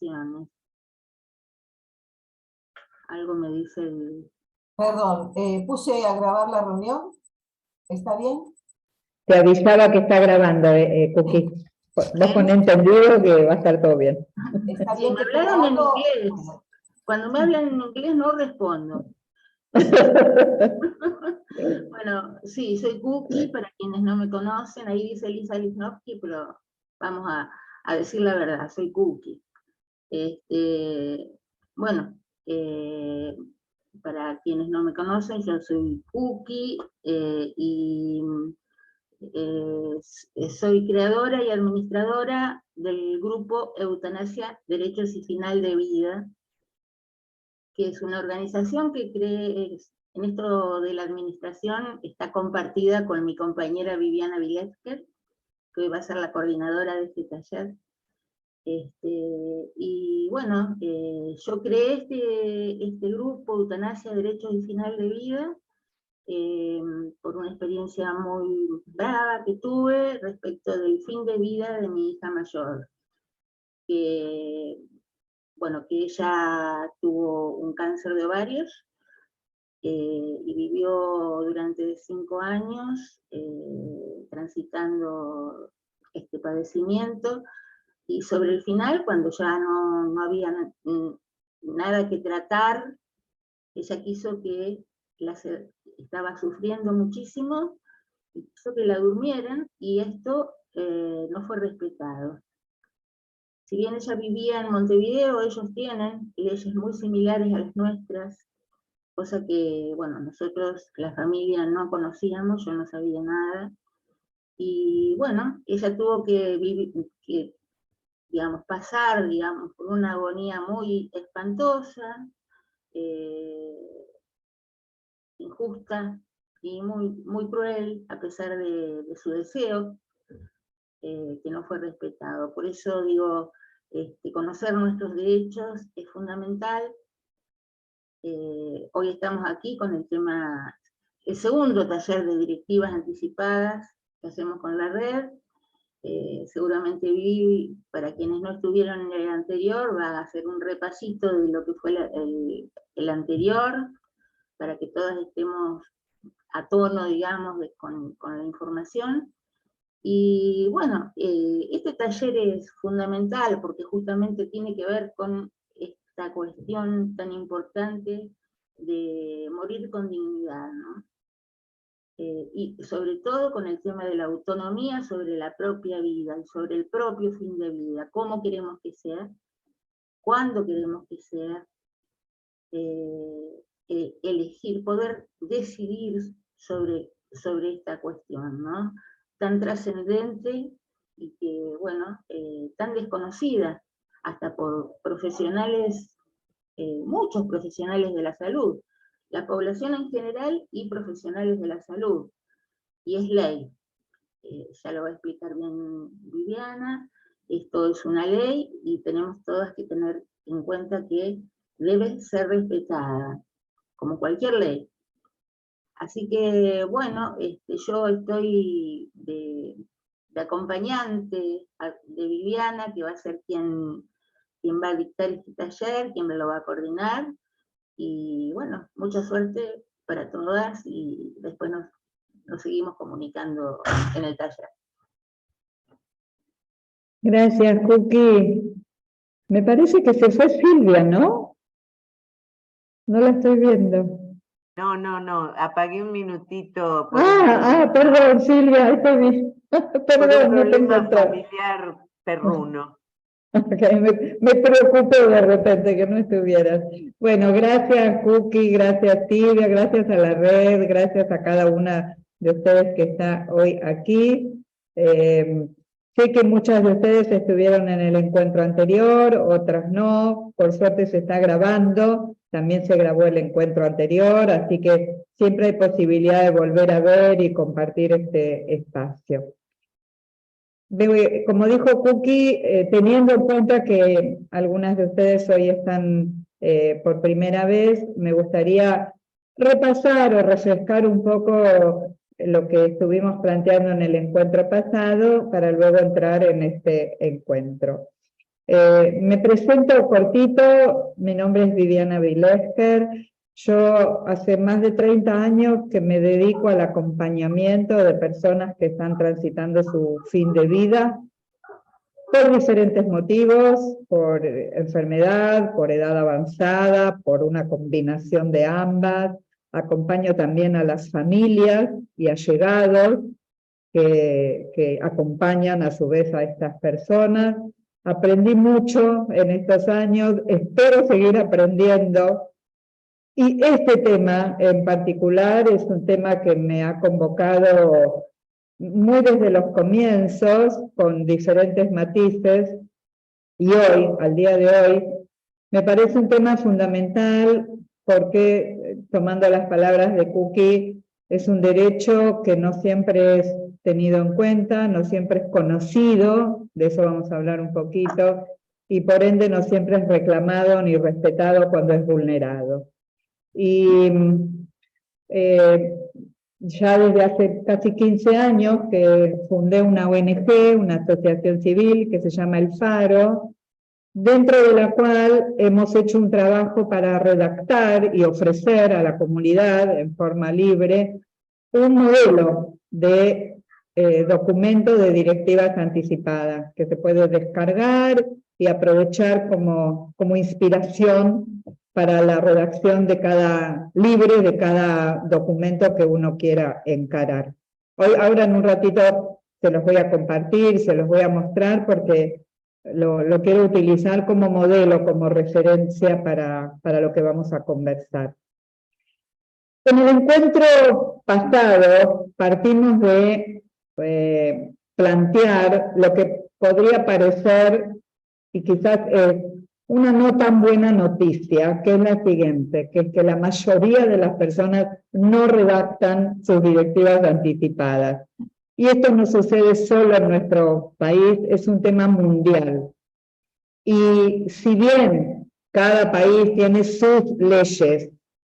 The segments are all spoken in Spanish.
conexiones. Algo me dice el... Perdón, puse a grabar la reunión. ¿Está bien? Te avisaba que está grabando, Cookie. Vos con entendido que va a estar todo bien. ¿Está Sí, bien me que hablaron en grabo? inglés. Cuando me hablan en inglés no respondo. Bueno, sí, soy Cookie, para quienes no me conocen, ahí dice Lisa Lisnowski, pero vamos a decir la verdad, soy Cookie. Bueno, para quienes no me conocen, yo soy Cookie y soy creadora y administradora del grupo Eutanasia, Derechos y Final de Vida, que es una organización que cree, en esto de la administración, está compartida con mi compañera Viviana Vilesker, que hoy va a ser la coordinadora de este taller. Y bueno, yo creé este grupo, Eutanasia, Derechos y Final de Vida, por una experiencia muy brava que tuve respecto del fin de vida de mi hija mayor, que, bueno, que ella tuvo un cáncer de ovarios, y vivió durante 5 años transitando este padecimiento, y sobre el final, cuando ya no había nada que tratar, ella quiso que estaba sufriendo muchísimo, y quiso que la durmieran, y esto no fue respetado. Si bien ella vivía en Montevideo, ellos tienen leyes muy similares a las nuestras, cosa que, bueno, nosotros, la familia, no conocíamos, yo no sabía nada, y bueno, ella tuvo que vivir, digamos, pasar, digamos, por una agonía muy espantosa, injusta y muy cruel, a pesar de su deseo, que no fue respetado. Por eso digo, conocer nuestros derechos es fundamental. Hoy estamos aquí con el tema, el segundo taller de directivas anticipadas que hacemos con la red. Seguramente Vivi, para quienes no estuvieron en el anterior, va a hacer un repasito de lo que fue el anterior, para que todas estemos a tono, digamos, con la información. Y bueno, este taller es fundamental porque justamente tiene que ver con esta cuestión tan importante de morir con dignidad, ¿no? Y sobre todo con el tema de la autonomía sobre la propia vida y sobre el propio fin de vida, cómo queremos que sea, cuándo queremos que sea, elegir, poder decidir sobre esta cuestión, ¿no? Tan trascendente y que, bueno, tan desconocida hasta por profesionales, muchos profesionales de la salud, la población en general y profesionales de la salud, y es ley. Ya lo va a explicar bien Viviana, esto es una ley y tenemos todas que tener en cuenta que debe ser respetada, como cualquier ley. Así que, bueno, yo estoy de acompañante de Viviana, que va a ser quien va a dictar este taller, quien me lo va a coordinar, y bueno, mucha suerte para todas, y después nos seguimos comunicando en el taller. Gracias, Cookie. Me parece que se fue Silvia, ¿no? No la estoy viendo. No, apagué un minutito Perdón, Silvia, ahí te vi. por Perdón, un no te problema encontraba. familiar perruno. Okay, me preocupé de repente que no estuvieras. Bueno, gracias Cookie, gracias Silvia, gracias a la red, gracias a cada una de ustedes que está hoy aquí. Sé que muchas de ustedes estuvieron en el encuentro anterior, otras no, por suerte se está grabando, también se grabó el encuentro anterior, así que siempre hay posibilidad de volver a ver y compartir este espacio. Como dijo Cookie, teniendo en cuenta que algunas de ustedes hoy están por primera vez, me gustaría repasar o refrescar un poco lo que estuvimos planteando en el encuentro pasado para luego entrar en este encuentro. Me presento cortito, mi nombre es Viviana Vilesker. Yo hace más de 30 años que me dedico al acompañamiento de personas que están transitando su fin de vida por diferentes motivos, por enfermedad, por edad avanzada, por una combinación de ambas. Acompaño también a las familias y allegados que acompañan a su vez a estas personas. Aprendí mucho en estos años, espero seguir aprendiendo. Y este tema en particular es un tema que me ha convocado muy desde los comienzos, con diferentes matices, y hoy, al día de hoy, me parece un tema fundamental porque, tomando las palabras de Kuki, es un derecho que no siempre es tenido en cuenta, no siempre es conocido, de eso vamos a hablar un poquito, y por ende no siempre es reclamado ni respetado cuando es vulnerado. Y ya desde hace casi 15 años que fundé una ONG, una asociación civil que se llama El Faro, dentro de la cual hemos hecho un trabajo para redactar y ofrecer a la comunidad en forma libre un modelo de documento de directivas anticipadas que se puede descargar y aprovechar como inspiración para la redacción de libre de cada documento que uno quiera encarar. Ahora en un ratito se los voy a compartir, se los voy a mostrar porque lo quiero utilizar como modelo, como referencia para lo que vamos a conversar. En el encuentro pasado partimos de plantear lo que podría parecer, y quizás es una no tan buena noticia, que es la siguiente, que es que la mayoría de las personas no redactan sus directivas anticipadas. Y esto no sucede solo en nuestro país, es un tema mundial. Y si bien cada país tiene sus leyes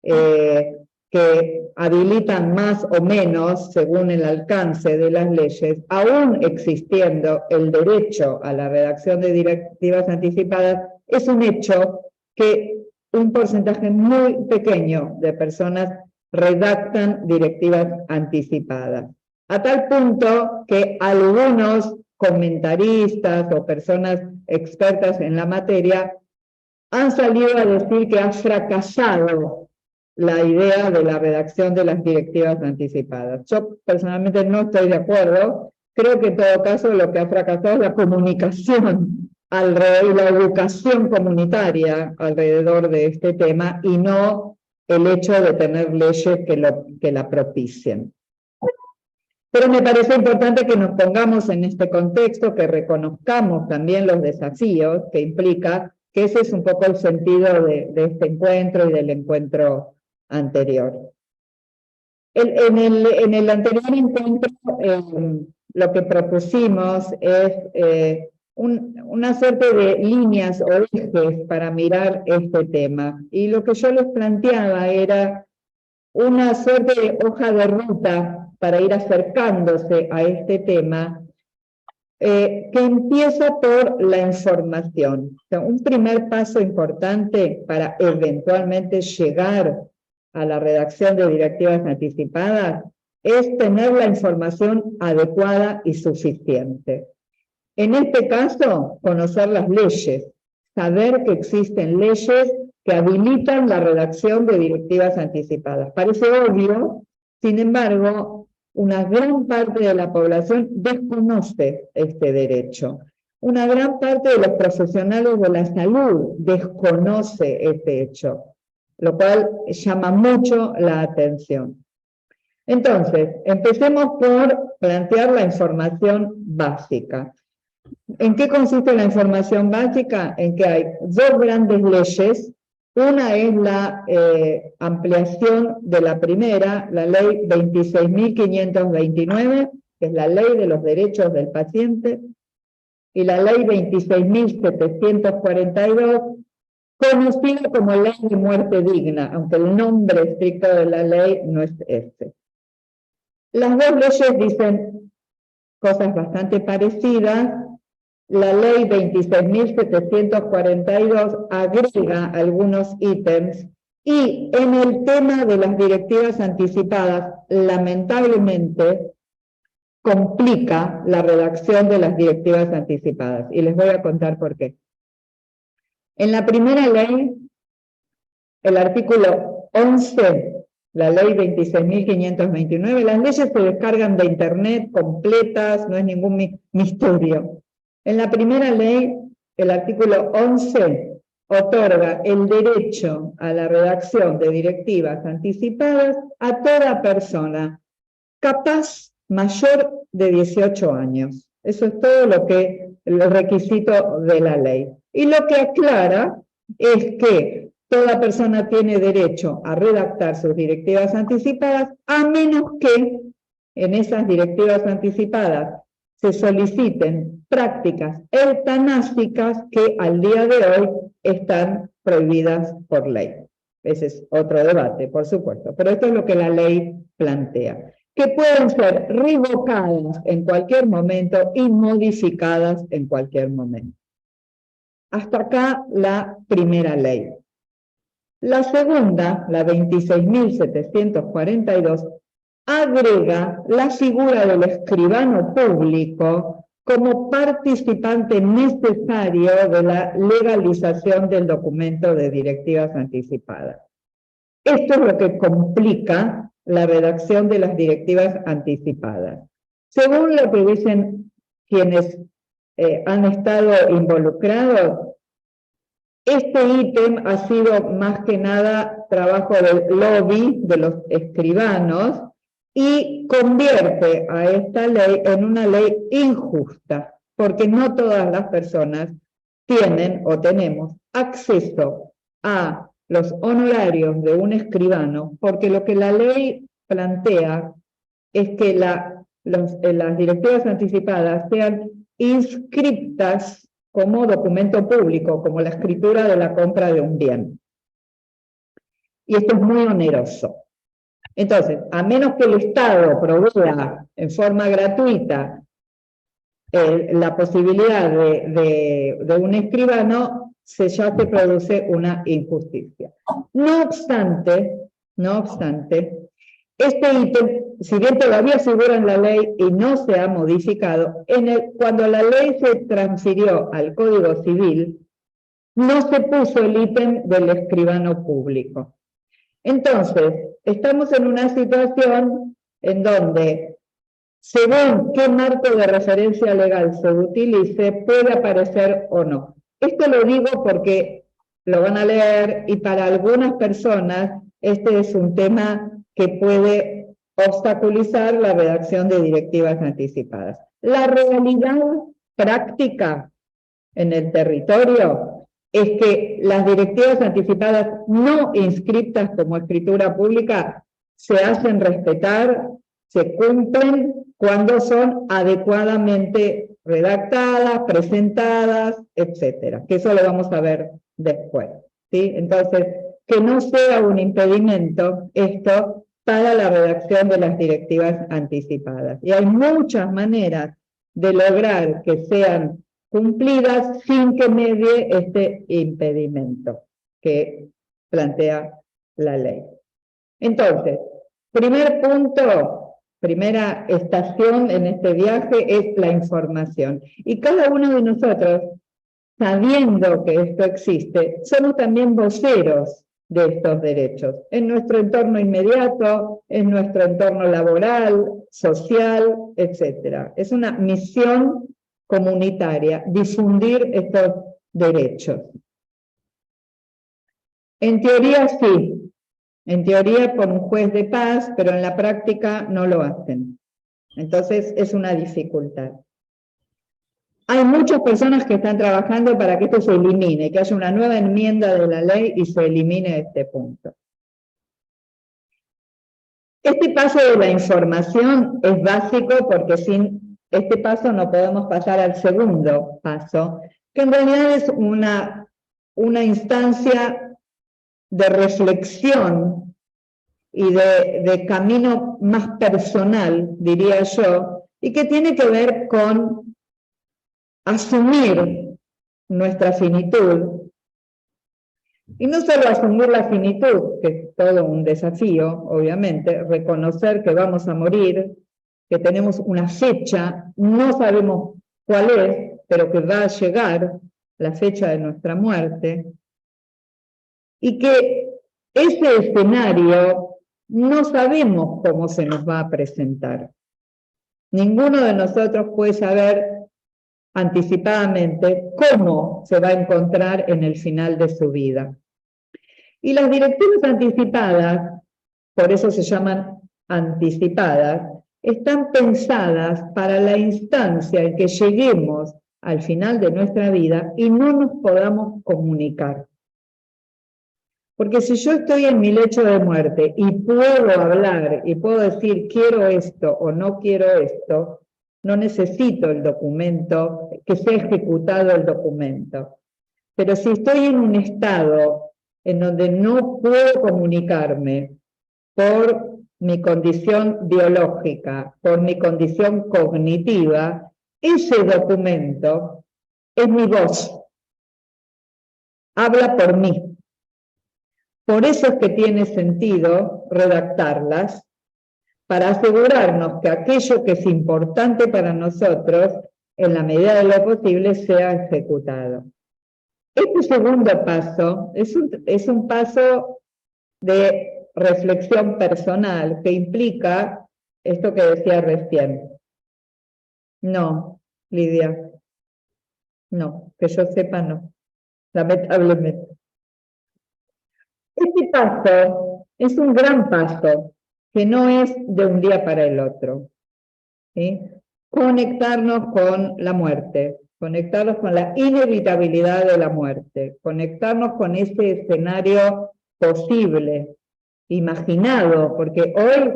que habilitan más o menos según el alcance de las leyes, aún existiendo el derecho a la redacción de directivas anticipadas, es un hecho que un porcentaje muy pequeño de personas redactan directivas anticipadas. A tal punto que algunos comentaristas o personas expertas en la materia han salido a decir que ha fracasado la idea de la redacción de las directivas anticipadas. Yo personalmente no estoy de acuerdo. Creo que en todo caso lo que ha fracasado es la comunicación alrededor y la educación comunitaria alrededor de este tema y no el hecho de tener leyes que la propicien. Pero me parece importante que nos pongamos en este contexto, que reconozcamos también los desafíos que implica, que ese es un poco el sentido de este encuentro y del encuentro anterior. En el anterior encuentro lo que propusimos es una suerte de líneas o ejes para mirar este tema. Y lo que yo les planteaba era una suerte de hoja de ruta para ir acercándose a este tema, que empieza por la información. O sea, un primer paso importante para eventualmente llegar a la redacción de directivas anticipadas es tener la información adecuada y suficiente. En este caso, conocer las leyes, saber que existen leyes que habilitan la redacción de directivas anticipadas. Parece obvio, sin embargo, una gran parte de la población desconoce este derecho. Una gran parte de los profesionales de la salud desconoce este hecho, lo cual llama mucho la atención. Entonces, empecemos por plantear la información básica. ¿En qué consiste la información básica? En que hay dos grandes leyes. Una es la ampliación de la primera, la ley 26.529, que es la ley de los derechos del paciente, y la ley 26.742, conocida como ley de muerte digna, aunque el nombre estricto de la ley no es este. Las dos leyes dicen cosas bastante parecidas, la ley 26.742 agrega algunos ítems y en el tema de las directivas anticipadas, lamentablemente, complica la redacción de las directivas anticipadas. Y les voy a contar por qué. En la primera ley, el artículo 11, la ley 26.529, las leyes se descargan de internet completas, no es ningún misterio. En la primera ley, el artículo 11 otorga el derecho a la redacción de directivas anticipadas a toda persona capaz mayor de 18 años. Eso es todo el requisito de la ley. Y lo que aclara es que toda persona tiene derecho a redactar sus directivas anticipadas, a menos que en esas directivas anticipadas se soliciten prácticas eutanásicas que al día de hoy están prohibidas por ley. Ese es otro debate, por supuesto, pero esto es lo que la ley plantea, que pueden ser revocadas en cualquier momento y modificadas en cualquier momento. Hasta acá la primera ley. La segunda, la 26.742, agrega la figura del escribano público como participante necesario de la legalización del documento de directivas anticipadas. Esto es lo que complica la redacción de las directivas anticipadas. Según lo que dicen quienes han estado involucrados, este ítem ha sido más que nada trabajo del lobby de los escribanos y convierte a esta ley en una ley injusta, porque no todas las personas tienen o tenemos acceso a los honorarios de un escribano, porque lo que la ley plantea es que las directivas anticipadas sean inscriptas como documento público, como la escritura de la compra de un bien. Y esto es muy oneroso. Entonces, a menos que el Estado provea en forma gratuita la posibilidad de un escribano, ya se produce una injusticia. No obstante, este ítem, si bien todavía figura en la ley y no se ha modificado, cuando la ley se transfirió al Código Civil, no se puso el ítem del escribano público. Entonces, estamos en una situación en donde, según qué marco de referencia legal se utilice, puede aparecer o no. Esto lo digo porque lo van a leer y para algunas personas este es un tema que puede obstaculizar la redacción de directivas anticipadas. La realidad práctica en el territorio es que las directivas anticipadas no inscritas como escritura pública se hacen respetar, se cumplen cuando son adecuadamente redactadas, presentadas, etcétera, que eso lo vamos a ver después, ¿sí? Entonces, que no sea un impedimento esto para la redacción de las directivas anticipadas. Y hay muchas maneras de lograr que sean cumplidas sin que medie este impedimento que plantea la ley. Entonces, primer punto, primera estación en este viaje es la información. Y cada uno de nosotros, sabiendo que esto existe, somos también voceros de estos derechos, en nuestro entorno inmediato, en nuestro entorno laboral, social, etc. Es una misión comunitaria, difundir estos derechos. En teoría sí, en teoría por un juez de paz, pero en la práctica no lo hacen. Entonces es una dificultad. Hay muchas personas que están trabajando para que esto se elimine, que haya una nueva enmienda de la ley y se elimine este punto. Este paso de la información es básico porque sin este paso no podemos pasar al segundo paso, que en realidad es una instancia de reflexión y de camino más personal, diría yo, y que tiene que ver con asumir nuestra finitud, y no solo asumir la finitud, que es todo un desafío, obviamente, reconocer que vamos a morir, que tenemos una fecha, no sabemos cuál es, pero que va a llegar la fecha de nuestra muerte, y que ese escenario no sabemos cómo se nos va a presentar. Ninguno de nosotros puede saber anticipadamente cómo se va a encontrar en el final de su vida. Y las directivas anticipadas, por eso se llaman anticipadas, están pensadas para la instancia en que lleguemos al final de nuestra vida y no nos podamos comunicar. Porque si yo estoy en mi lecho de muerte y puedo hablar y puedo decir quiero esto o no quiero esto, no necesito el documento, que sea ejecutado el documento. Pero si estoy en un estado en donde no puedo comunicarme por mi condición biológica, por mi condición cognitiva, ese documento es mi voz. Habla por mí. Por eso es que tiene sentido redactarlas, para asegurarnos que aquello que es importante para nosotros, en la medida de lo posible, sea ejecutado. Este segundo paso es un paso de reflexión personal que implica esto que decía recién. No, Lidia, no, que yo sepa no, lamentablemente. Este paso es un gran paso que no es de un día para el otro. ¿Sí? Conectarnos con la muerte, conectarnos con la inevitabilidad de la muerte, conectarnos con ese escenario posible, imaginado, porque hoy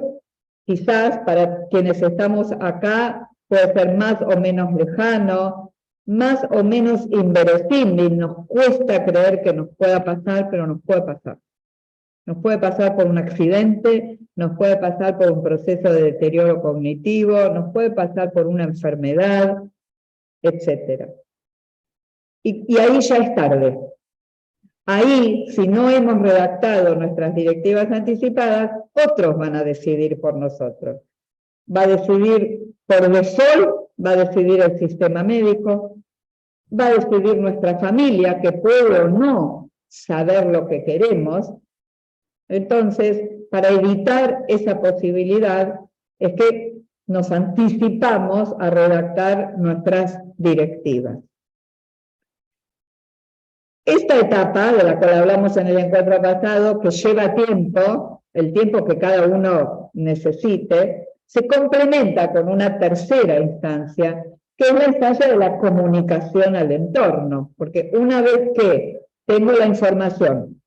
quizás para quienes estamos acá puede ser más o menos lejano, más o menos inverosímil, nos cuesta creer que nos pueda pasar, pero nos puede pasar. Nos puede pasar por un accidente, nos puede pasar por un proceso de deterioro cognitivo, nos puede pasar por una enfermedad, etc. Y ahí ya es tarde. Ahí, si no hemos redactado nuestras directivas anticipadas, otros van a decidir por nosotros. Va a decidir por default, va a decidir el sistema médico, va a decidir nuestra familia, que puede o no saber lo que queremos. Entonces, para evitar esa posibilidad, es que nos anticipamos a redactar nuestras directivas. Esta etapa, de la cual hablamos en el encuentro pasado, que lleva tiempo, el tiempo que cada uno necesite, se complementa con una tercera instancia, que es la instancia de la comunicación al entorno, porque una vez que tengo la información,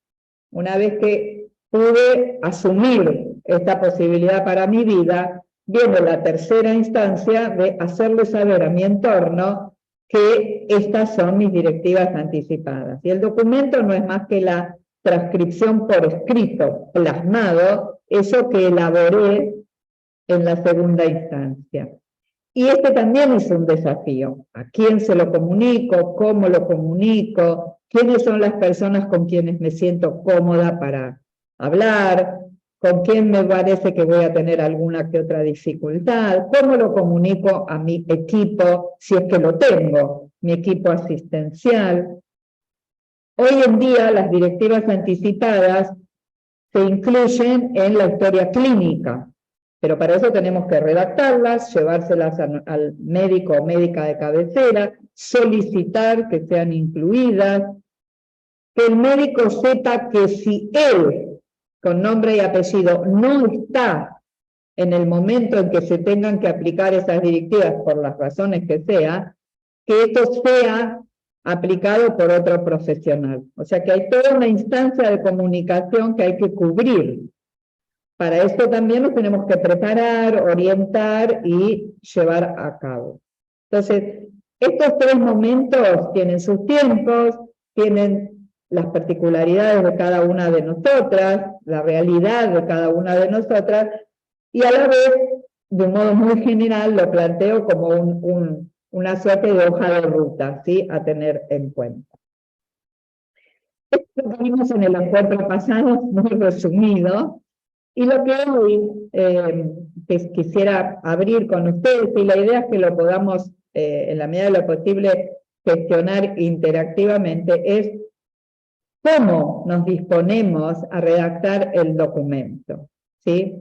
una vez que pude asumir esta posibilidad para mi vida, viene la tercera instancia de hacerle saber a mi entorno que estas son mis directivas anticipadas. Y el documento no es más que la transcripción por escrito, plasmado, eso que elaboré en la segunda instancia. Y este también es un desafío. ¿A quién se lo comunico? ¿Cómo lo comunico? ¿Quiénes son las personas con quienes me siento cómoda para hablar? ¿Con quién me parece que voy a tener alguna que otra dificultad? ¿Cómo lo comunico a mi equipo, si es que lo tengo, mi equipo asistencial? Hoy en día las directivas anticipadas se incluyen en la historia clínica, pero para eso tenemos que redactarlas, llevárselas al médico o médica de cabecera, solicitar que sean incluidas, que el médico sepa que si él, con nombre y apellido, no está en el momento en que se tengan que aplicar esas directivas por las razones que sea, que esto sea aplicado por otro profesional. O sea que hay toda una instancia de comunicación que hay que cubrir. Para esto también nos tenemos que preparar, orientar y llevar a cabo. Entonces, estos tres momentos tienen sus tiempos, tienen las particularidades de cada una de nosotras, la realidad de cada una de nosotras, y a la vez, de un modo muy general, lo planteo como una suerte de hoja de ruta, ¿sí? A tener en cuenta. Esto lo vimos en el encuentro pasado, muy resumido, y lo que hoy quisiera abrir con ustedes, y la idea es que lo podamos, en la medida de lo posible, gestionar interactivamente, es cómo nos disponemos a redactar el documento, ¿sí?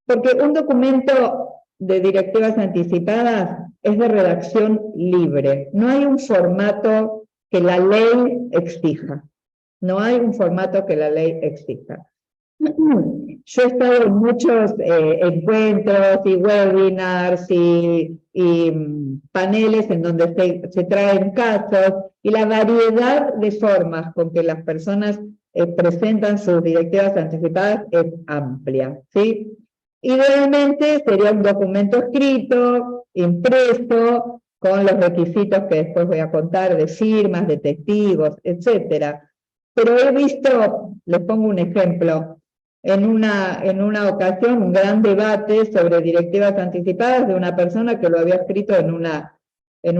Porque un documento de directivas anticipadas es de redacción libre. No hay un formato que la ley exija. No hay un formato que la ley exija. Yo he estado en muchos encuentros y webinars y paneles en donde se traen casos, y la variedad de formas con que las personas presentan sus directivas anticipadas es amplia, ¿sí? Idealmente sería un documento escrito, impreso, con los requisitos que después voy a contar de firmas, de testigos, etcétera. Pero he visto, les pongo un ejemplo, en una ocasión un gran debate sobre directivas anticipadas de una persona que lo había escrito en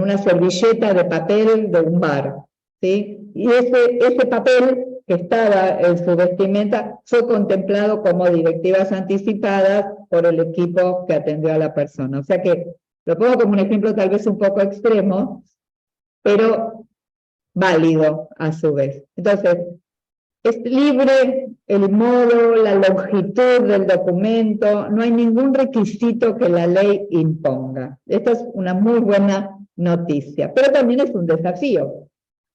una servilleta de papel de un bar, ¿sí? Y ese papel que estaba en su vestimenta fue contemplado como directivas anticipadas por el equipo que atendió a la persona. O sea que lo pongo como un ejemplo tal vez un poco extremo, pero válido a su vez. Entonces, es libre el modo, la longitud del documento, no hay ningún requisito que la ley imponga. Esta es una muy buena noticia, pero también es un desafío,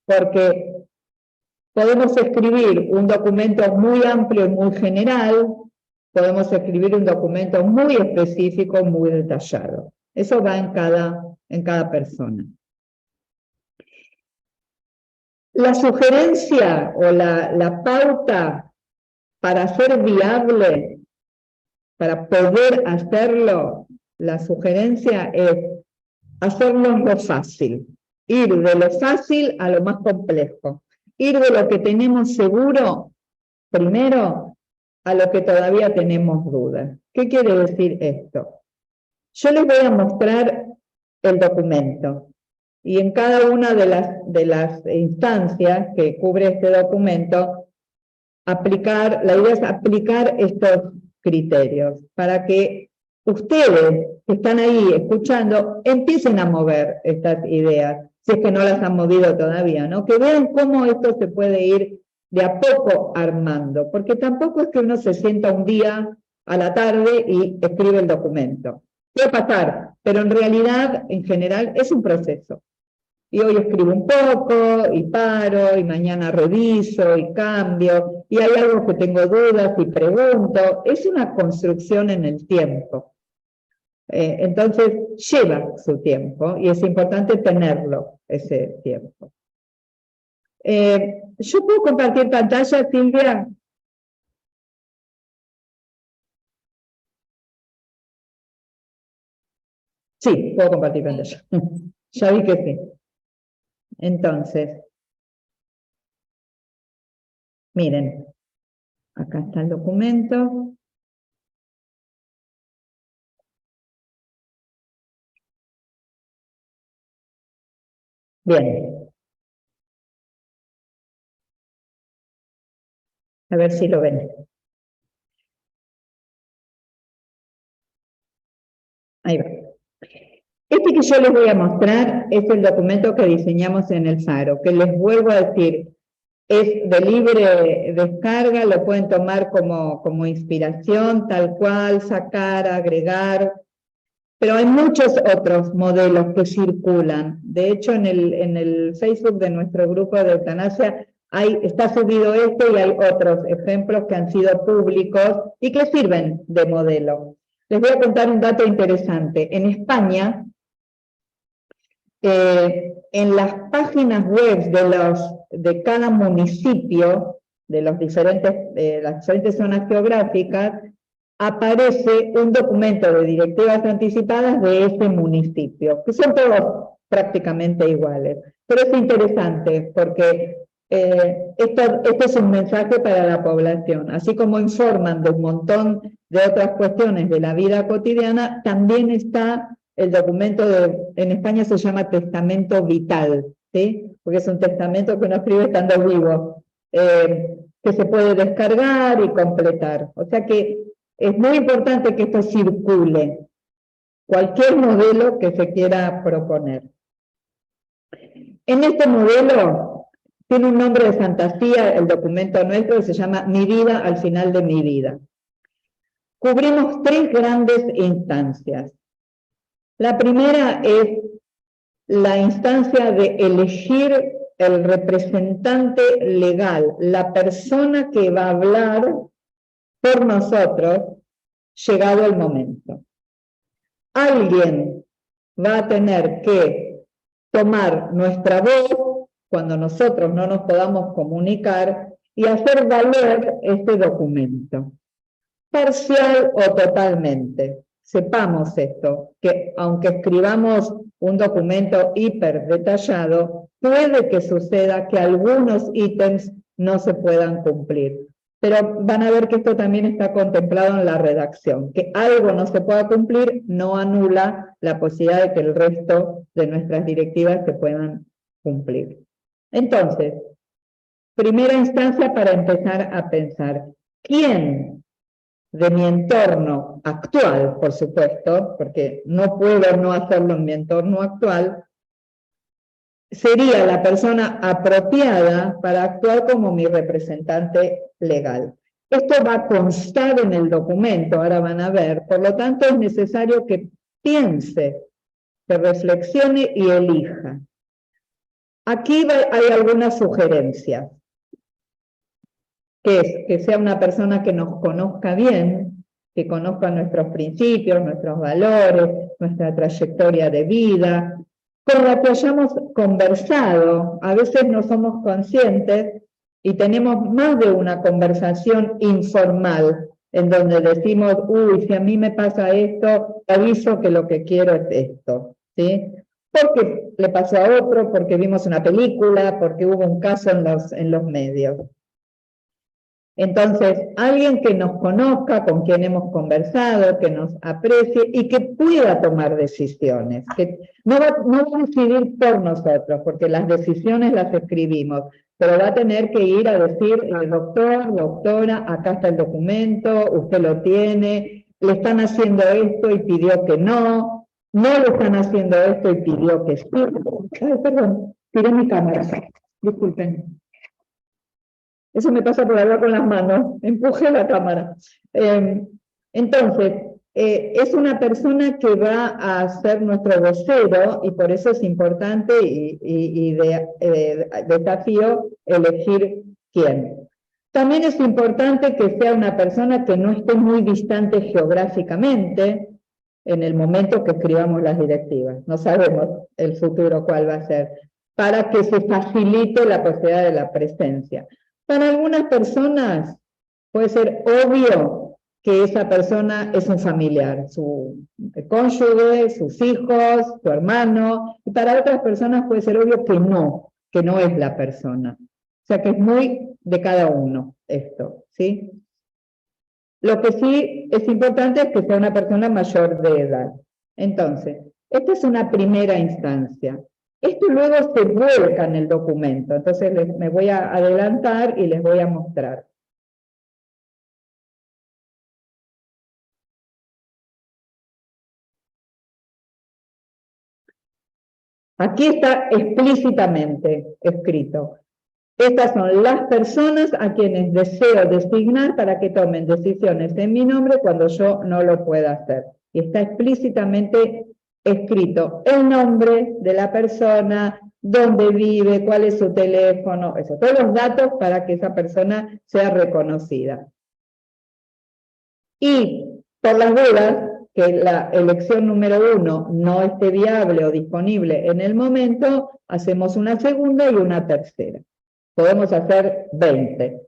porque podemos escribir un documento muy amplio y muy general, podemos escribir un documento muy específico, muy detallado. Eso va en cada persona. La sugerencia o la pauta para ser viable, para poder hacerlo, la sugerencia es hacerlo lo fácil, ir de lo fácil a lo más complejo, ir de lo que tenemos seguro primero a lo que todavía tenemos dudas. ¿Qué quiere decir esto? Yo les voy a mostrar el documento. Y en cada una de las instancias que cubre este documento, la idea es aplicar estos criterios para que ustedes que están ahí escuchando empiecen a mover estas ideas, si es que no las han movido todavía, ¿no? Que vean cómo esto se puede ir de a poco armando, porque tampoco es que uno se sienta un día a la tarde y escribe el documento. Puede pasar, pero en realidad, en general, es un proceso. Y hoy escribo un poco, y paro, y mañana reviso, y cambio, y hay algo que tengo dudas y pregunto. Es una construcción en el tiempo. Entonces, lleva su tiempo, y es importante tenerlo, ese tiempo. ¿Yo puedo compartir pantalla, Silvia? Sí, puedo compartir pantalla. Ya vi que sí. Entonces, miren, acá está el documento. Bien. A ver si lo ven. Ahí va. Este que yo les voy a mostrar es el documento que diseñamos en el Faro, que les vuelvo a decir, es de libre descarga, lo pueden tomar como inspiración, tal cual, sacar, agregar, pero hay muchos otros modelos que circulan. De hecho, en el Facebook de nuestro grupo de eutanasia está subido este y hay otros ejemplos que han sido públicos y que sirven de modelo. Les voy a contar un dato interesante. En España, en las páginas web de cada municipio, de las diferentes zonas geográficas, aparece un documento de directivas anticipadas de ese municipio, que son todos prácticamente iguales. Pero es interesante porque esto es un mensaje para la población. Así como informan de un montón de otras cuestiones de la vida cotidiana, también está el documento en España se llama testamento vital, ¿sí? Porque es un testamento que uno escribe estando vivo, que se puede descargar y completar. O sea que es muy importante que esto circule, cualquier modelo que se quiera proponer. En este modelo tiene un nombre de fantasía, el documento nuestro, que se llama Mi vida al final de mi vida. Cubrimos 3 grandes instancias. La primera es la instancia de elegir el representante legal, la persona que va a hablar por nosotros, llegado el momento. Alguien va a tener que tomar nuestra voz cuando nosotros no nos podamos comunicar y hacer valer este documento, parcial o totalmente. Sepamos esto, que aunque escribamos un documento hiper detallado, puede que suceda que algunos ítems no se puedan cumplir. Pero van a ver que esto también está contemplado en la redacción, que algo no se pueda cumplir no anula la posibilidad de que el resto de nuestras directivas se puedan cumplir. Entonces, primera instancia para empezar a pensar, ¿quién de mi entorno actual, por supuesto, porque no puedo no hacerlo en mi entorno actual, sería la persona apropiada para actuar como mi representante legal? Esto va a constar en el documento, ahora van a ver, por lo tanto es necesario que piense, que reflexione y elija. Aquí hay algunas sugerencias, que es que sea una persona que nos conozca bien, que conozca nuestros principios, nuestros valores, nuestra trayectoria de vida, con la que hayamos conversado. A veces no somos conscientes y tenemos más de una conversación informal en donde decimos, uy, si a mí me pasa esto, aviso que lo que quiero es esto, ¿sí? Porque le pasó a otro, porque vimos una película, porque hubo un caso en los medios. Entonces, alguien que nos conozca, con quien hemos conversado, que nos aprecie y que pueda tomar decisiones, que no va a decidir por nosotros, porque las decisiones las escribimos, pero va a tener que ir a decir, doctor, doctora, acá está el documento, usted lo tiene, le están haciendo esto y pidió que no le están haciendo esto y pidió que sí. Ay, perdón, tiré mi cámara, disculpen. Eso me pasa por hablar con las manos, empuje la cámara. Entonces, es una persona que va a ser nuestro vocero y por eso es importante y desafío elegir quién. También es importante que sea una persona que no esté muy distante geográficamente en el momento que escribamos las directivas. No sabemos el futuro cuál va a ser, para que se facilite la posibilidad de la presencia. Para algunas personas puede ser obvio que esa persona es un familiar, su cónyuge, sus hijos, su hermano, y para otras personas puede ser obvio que no es la persona. O sea que es muy de cada uno esto, ¿sí? Lo que sí es importante es que sea una persona mayor de edad. Entonces, esta es una primera instancia. Esto luego se vuelca en el documento, entonces me voy a adelantar y les voy a mostrar. Aquí está explícitamente escrito. Estas son las personas a quienes deseo designar para que tomen decisiones en mi nombre cuando yo no lo pueda hacer. Y está explícitamente escrito el nombre de la persona, dónde vive, cuál es su teléfono, eso, todos los datos para que esa persona sea reconocida. Y por las dudas, que la elección número 1 no esté viable o disponible en el momento, hacemos una segunda y una tercera. Podemos hacer 20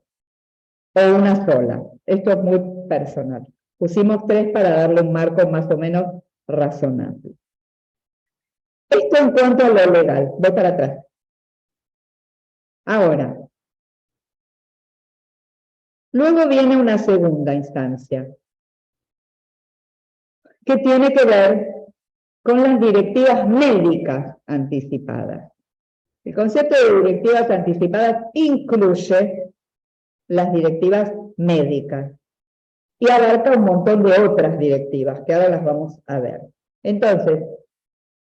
o una sola. Esto es muy personal. Pusimos 3 para darle un marco más o menos razonable. Esto en cuanto a lo legal. Voy para atrás. Ahora, luego viene una segunda instancia, que tiene que ver con las directivas médicas anticipadas. El concepto de directivas anticipadas incluye las directivas médicas y abarca un montón de otras directivas, que ahora las vamos a ver. Entonces,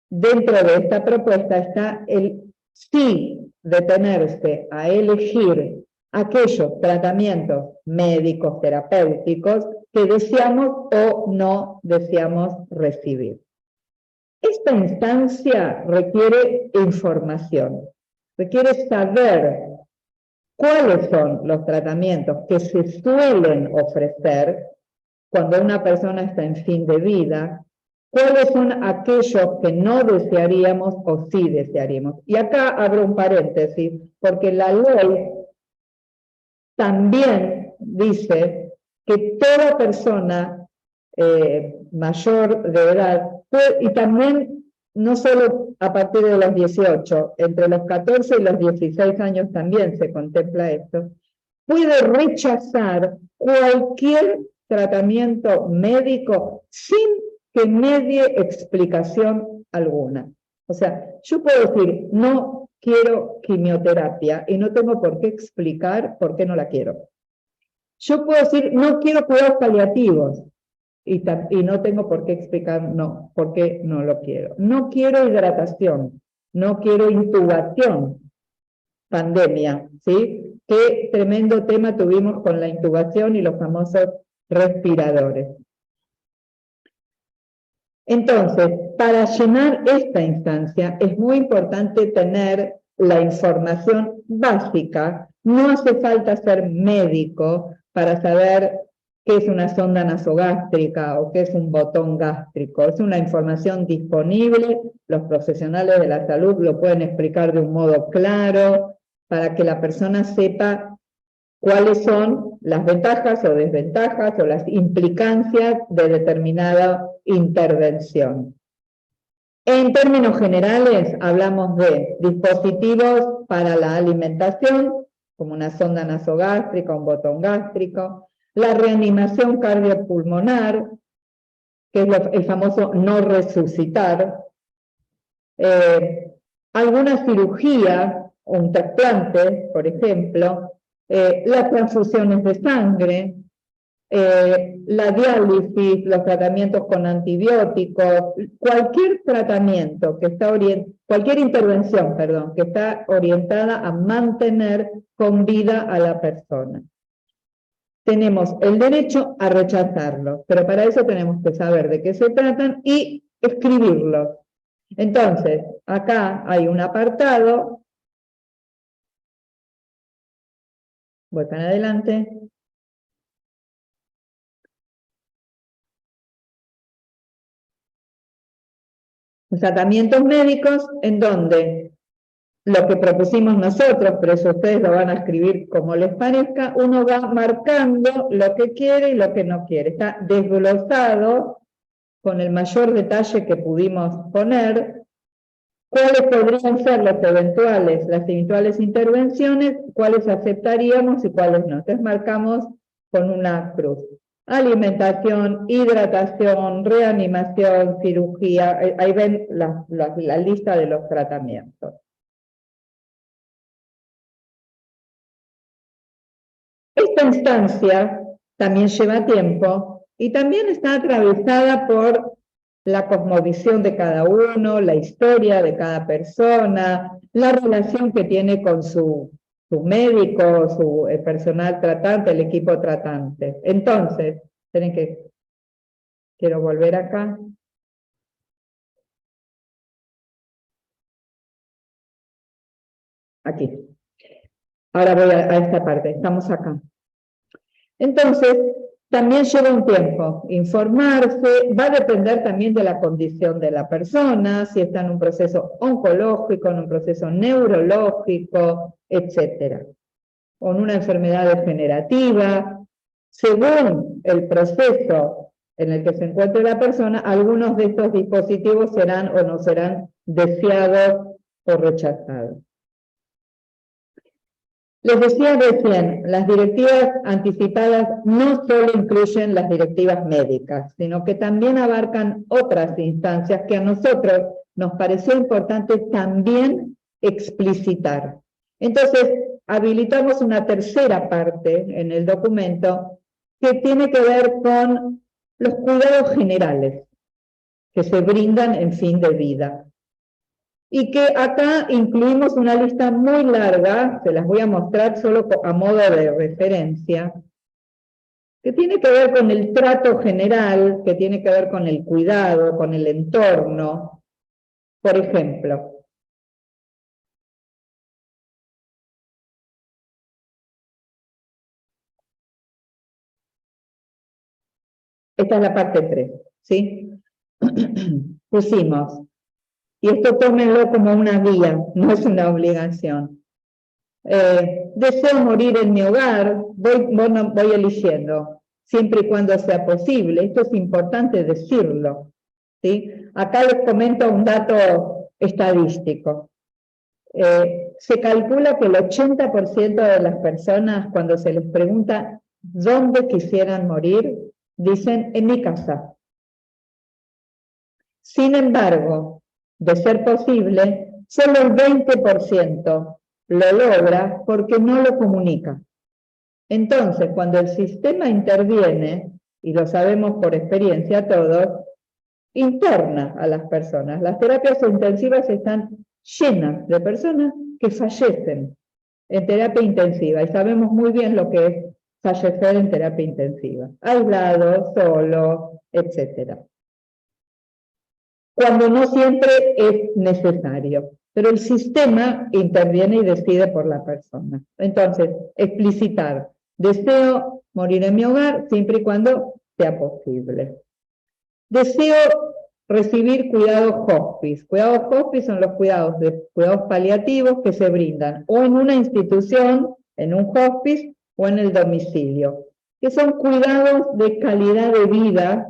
dentro de esta propuesta está el sí detenerse a elegir aquellos tratamientos médicos, terapéuticos, que deseamos o no deseamos recibir. Esta instancia requiere información, requiere saber cuáles son los tratamientos que se suelen ofrecer cuando una persona está en fin de vida, cuáles son aquellos que no desearíamos o sí desearíamos. Y acá abro un paréntesis, porque la ley también dice que toda persona mayor de edad, y también no solo a partir de los 18, entre los 14 y los 16 años también se contempla esto, puede rechazar cualquier tratamiento médico sin que medie explicación alguna. O sea, yo puedo decir, no quiero quimioterapia y no tengo por qué explicar por qué no la quiero. Yo puedo decir, no quiero cuidados paliativos y no tengo por qué explicar no, por qué no lo quiero. No quiero hidratación, no quiero intubación. Pandemia, ¿sí? Qué tremendo tema tuvimos con la intubación y los famosos respiradores. Entonces, para llenar esta instancia es muy importante tener la información básica. No hace falta ser médico para saber qué es una sonda nasogástrica o qué es un botón gástrico. Es una información disponible, los profesionales de la salud lo pueden explicar de un modo claro para que la persona sepa cuáles son las ventajas o desventajas o las implicancias de determinada intervención. En términos generales, hablamos de dispositivos para la alimentación, como una sonda nasogástrica, un botón gástrico, la reanimación cardiopulmonar, que es el famoso no resucitar, alguna cirugía, un trasplante, por ejemplo, las transfusiones de sangre, la diálisis, los tratamientos con antibióticos, cualquier tratamiento que está cualquier intervención, perdón, que está orientada a mantener con vida a la persona. Tenemos el derecho a rechazarlo, pero para eso tenemos que saber de qué se tratan y escribirlos. Entonces, acá hay un apartado. Voy para adelante. Los tratamientos médicos en donde lo que propusimos nosotros, pero eso ustedes lo van a escribir como les parezca, uno va marcando lo que quiere y lo que no quiere. Está desglosado con el mayor detalle que pudimos poner, cuáles podrían ser las eventuales intervenciones, cuáles aceptaríamos y cuáles no. Entonces marcamos con una cruz. Alimentación, hidratación, reanimación, cirugía, ahí ven la lista de los tratamientos. Esta instancia también lleva tiempo y también está atravesada por la cosmovisión de cada uno, la historia de cada persona, la relación que tiene con su médico, su personal tratante, el equipo tratante. Entonces, quiero volver acá. Aquí. Ahora voy a esta parte, estamos acá. Entonces, también lleva un tiempo informarse, va a depender también de la condición de la persona, si está en un proceso oncológico, en un proceso neurológico, etc. O en una enfermedad degenerativa. Según el proceso en el que se encuentre la persona, algunos de estos dispositivos serán o no serán deseados o rechazados. Les decía recién, las directivas anticipadas no solo incluyen las directivas médicas, sino que también abarcan otras instancias que a nosotros nos pareció importante también explicitar. Entonces, habilitamos una tercera parte en el documento que tiene que ver con los cuidados generales que se brindan en fin de vida. Y que acá incluimos una lista muy larga, se las voy a mostrar solo a modo de referencia, que tiene que ver con el trato general, que tiene que ver con el cuidado, con el entorno. Por ejemplo, esta es la parte 3, ¿sí? Pusimos, y esto tómenlo como una guía, no es una obligación. Deseo morir en mi hogar, voy eligiendo, siempre y cuando sea posible. Esto es importante decirlo, ¿sí? Acá les comento un dato estadístico. Se calcula que el 80% de las personas, cuando se les pregunta dónde quisieran morir, dicen en mi casa. Sin embargo, de ser posible, solo el 20% lo logra porque no lo comunica. Entonces, cuando el sistema interviene, y lo sabemos por experiencia todos, interna a las personas. Las terapias intensivas están llenas de personas que fallecen en terapia intensiva, y sabemos muy bien lo que es fallecer en terapia intensiva, aislado, solo, etc. Cuando no siempre es necesario, pero el sistema interviene y decide por la persona. Entonces, explicitar, deseo morir en mi hogar siempre y cuando sea posible. Deseo recibir cuidados hospice. Cuidados hospice son los cuidados paliativos que se brindan o en una institución, en un hospice, o en el domicilio, que son cuidados de calidad de vida,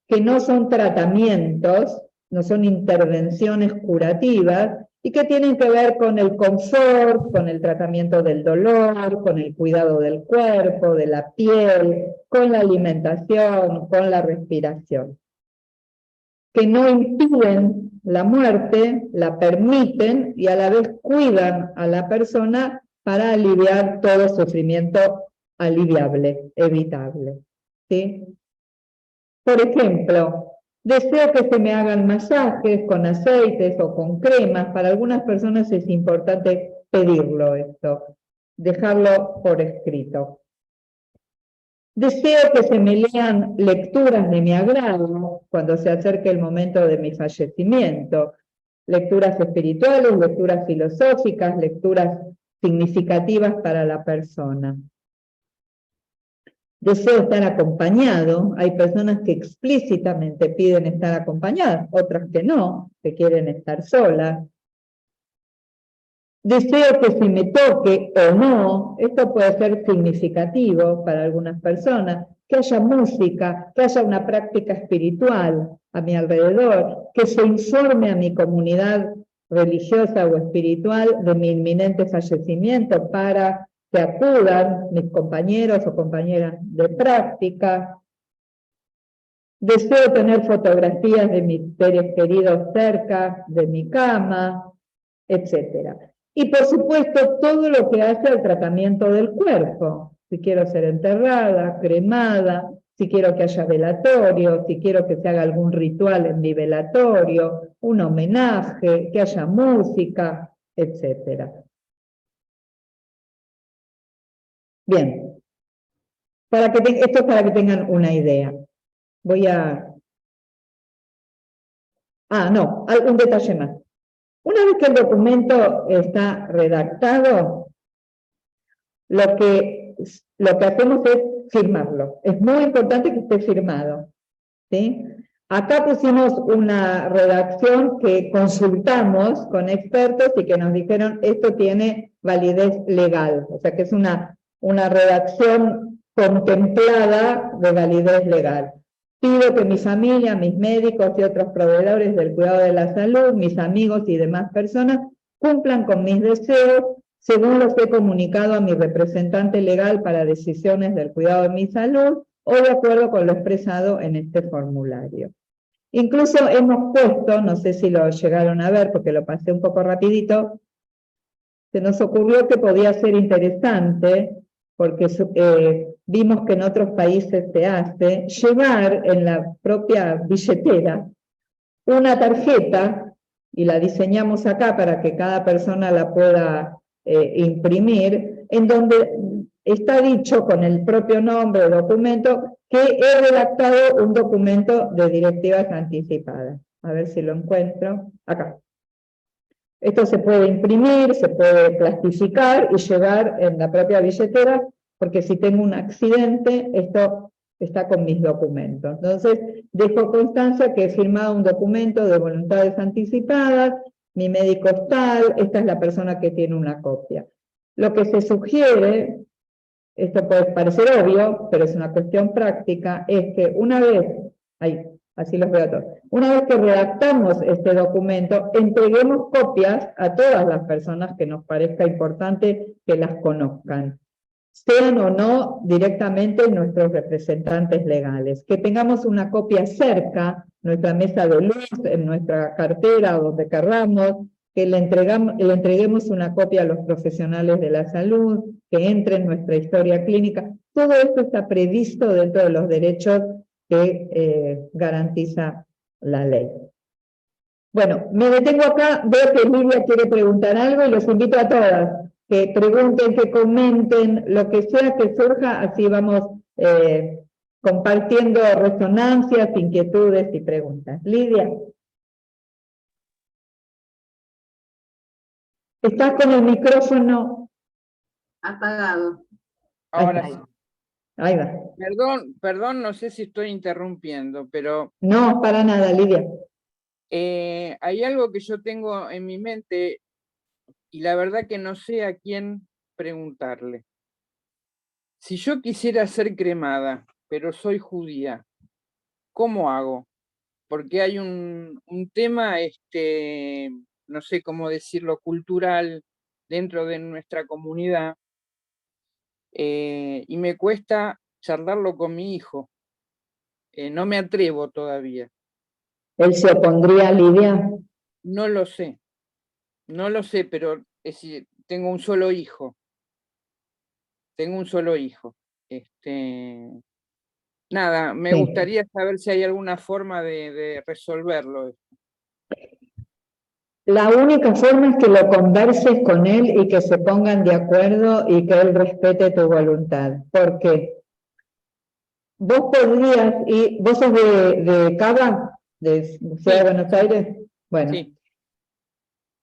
que no son tratamientos, no son intervenciones curativas, y que tienen que ver con el confort, con el tratamiento del dolor, con el cuidado del cuerpo, de la piel, con la alimentación, con la respiración. Que no impiden la muerte, la permiten y a la vez cuidan a la persona para aliviar todo sufrimiento aliviable, evitable, ¿sí? Por ejemplo, deseo que se me hagan masajes con aceites o con cremas. Para algunas personas es importante pedirlo esto, dejarlo por escrito. Deseo que se me lean lecturas de mi agrado cuando se acerque el momento de mi fallecimiento. Lecturas espirituales, lecturas filosóficas, lecturas significativas para la persona. Deseo estar acompañado. Hay personas que explícitamente piden estar acompañadas, otras que no, que quieren estar solas. Deseo que se me toque o no, esto puede ser significativo para algunas personas, que haya música, que haya una práctica espiritual a mi alrededor, que se informe a mi comunidad religiosa o espiritual de mi inminente fallecimiento para que acudan mis compañeros o compañeras de práctica. Deseo tener fotografías de mis seres queridos cerca de mi cama, etc. Y por supuesto todo lo que hace al tratamiento del cuerpo. Si quiero ser enterrada, cremada, si quiero que haya velatorio, si quiero que se haga algún ritual en mi velatorio, un homenaje, que haya música, etc. Bien, esto es para que tengan una idea. Voy a... no, un detalle más. Una vez que el documento está redactado, lo que hacemos es firmarlo. Es muy importante que esté firmado, ¿sí? Acá pusimos una redacción que consultamos con expertos y que nos dijeron esto tiene validez legal, o sea que es una redacción contemplada de validez legal. Pido que mi familia, mis médicos y otros proveedores del cuidado de la salud, mis amigos y demás personas, cumplan con mis deseos según los he comunicado a mi representante legal para decisiones del cuidado de mi salud, o de acuerdo con lo expresado en este formulario. Incluso hemos puesto, no sé si lo llegaron a ver porque lo pasé un poco rapidito, se nos ocurrió que podía ser interesante, porque vimos que en otros países se hace, llevar en la propia billetera una tarjeta, y la diseñamos acá para que cada persona la pueda imprimir, en donde está dicho con el propio nombre del documento que he redactado un documento de directivas anticipadas. A ver si lo encuentro. Acá. Esto se puede imprimir, se puede plastificar y llevar en la propia billetera, porque si tengo un accidente, esto está con mis documentos. Entonces, dejo constancia que he firmado un documento de voluntades anticipadas, mi médico es tal, esta es la persona que tiene una copia. Lo que se sugiere, esto puede parecer obvio, pero es una cuestión práctica, es que una vez, así los veo a todos, una vez que redactamos este documento, entreguemos copias a todas las personas que nos parezca importante que las conozcan, sean o no directamente nuestros representantes legales. Que tengamos una copia cerca, nuestra mesa de luz, en nuestra cartera, donde querramos, que le entreguemos una copia a los profesionales de la salud, que entre en nuestra historia clínica. Todo esto está previsto dentro de los derechos que garantiza la ley. Bueno, me detengo acá, veo que Lidia quiere preguntar algo y los invito a todas que pregunten, que comenten, lo que sea que surja, así vamos compartiendo resonancias, inquietudes y preguntas. Lidia. Estás con el micrófono Apagado. Ahora sí. Ahí va. Perdón, no sé si estoy interrumpiendo, pero No, para nada, Lidia. hay algo que yo tengo en mi mente y la verdad que no sé a quién preguntarle. Si yo quisiera ser cremada, pero soy judía, ¿cómo hago? Porque hay un tema, no sé cómo decirlo, cultural dentro de nuestra comunidad, y me cuesta charlarlo con mi hijo. No me atrevo todavía. ¿Él se opondría, Lidia? No lo sé, pero tengo un solo hijo. Nada, me gustaría saber si hay alguna forma de resolverlo. La única forma es que lo converses con él y que se pongan de acuerdo y que él respete tu voluntad. ¿Por qué? Vos podrías ir, ¿vos sos de Cava? ¿De Ciudad de Buenos Aires? Bueno. Sí.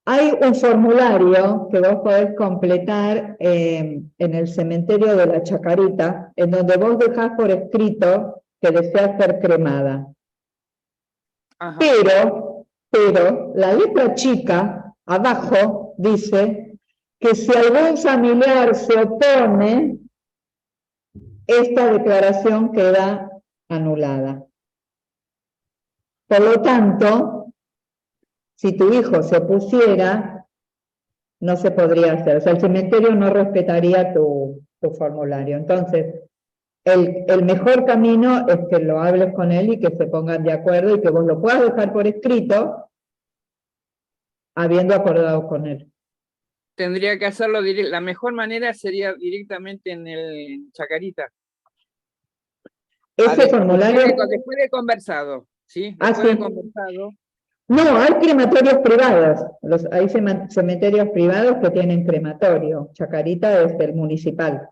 Hay un formulario que vos podés completar en el cementerio de la Chacarita, en donde vos dejás por escrito que deseas ser cremada. Ajá. Pero la letra chica, abajo, dice que si algún familiar se opone, esta declaración queda anulada. Por lo tanto, si tu hijo se opusiera, no se podría hacer. O sea, el cementerio no respetaría tu formulario. Entonces, el mejor camino es que lo hables con él y que se pongan de acuerdo y que vos lo puedas dejar por escrito, habiendo acordado con él. Tendría que hacerlo la mejor manera sería directamente en el Chacarita. Ese formulario... Después de conversado, ¿sí? Después de conversado. No, hay crematorios privados. Hay cementerios privados que tienen crematorio. Chacarita es el municipal.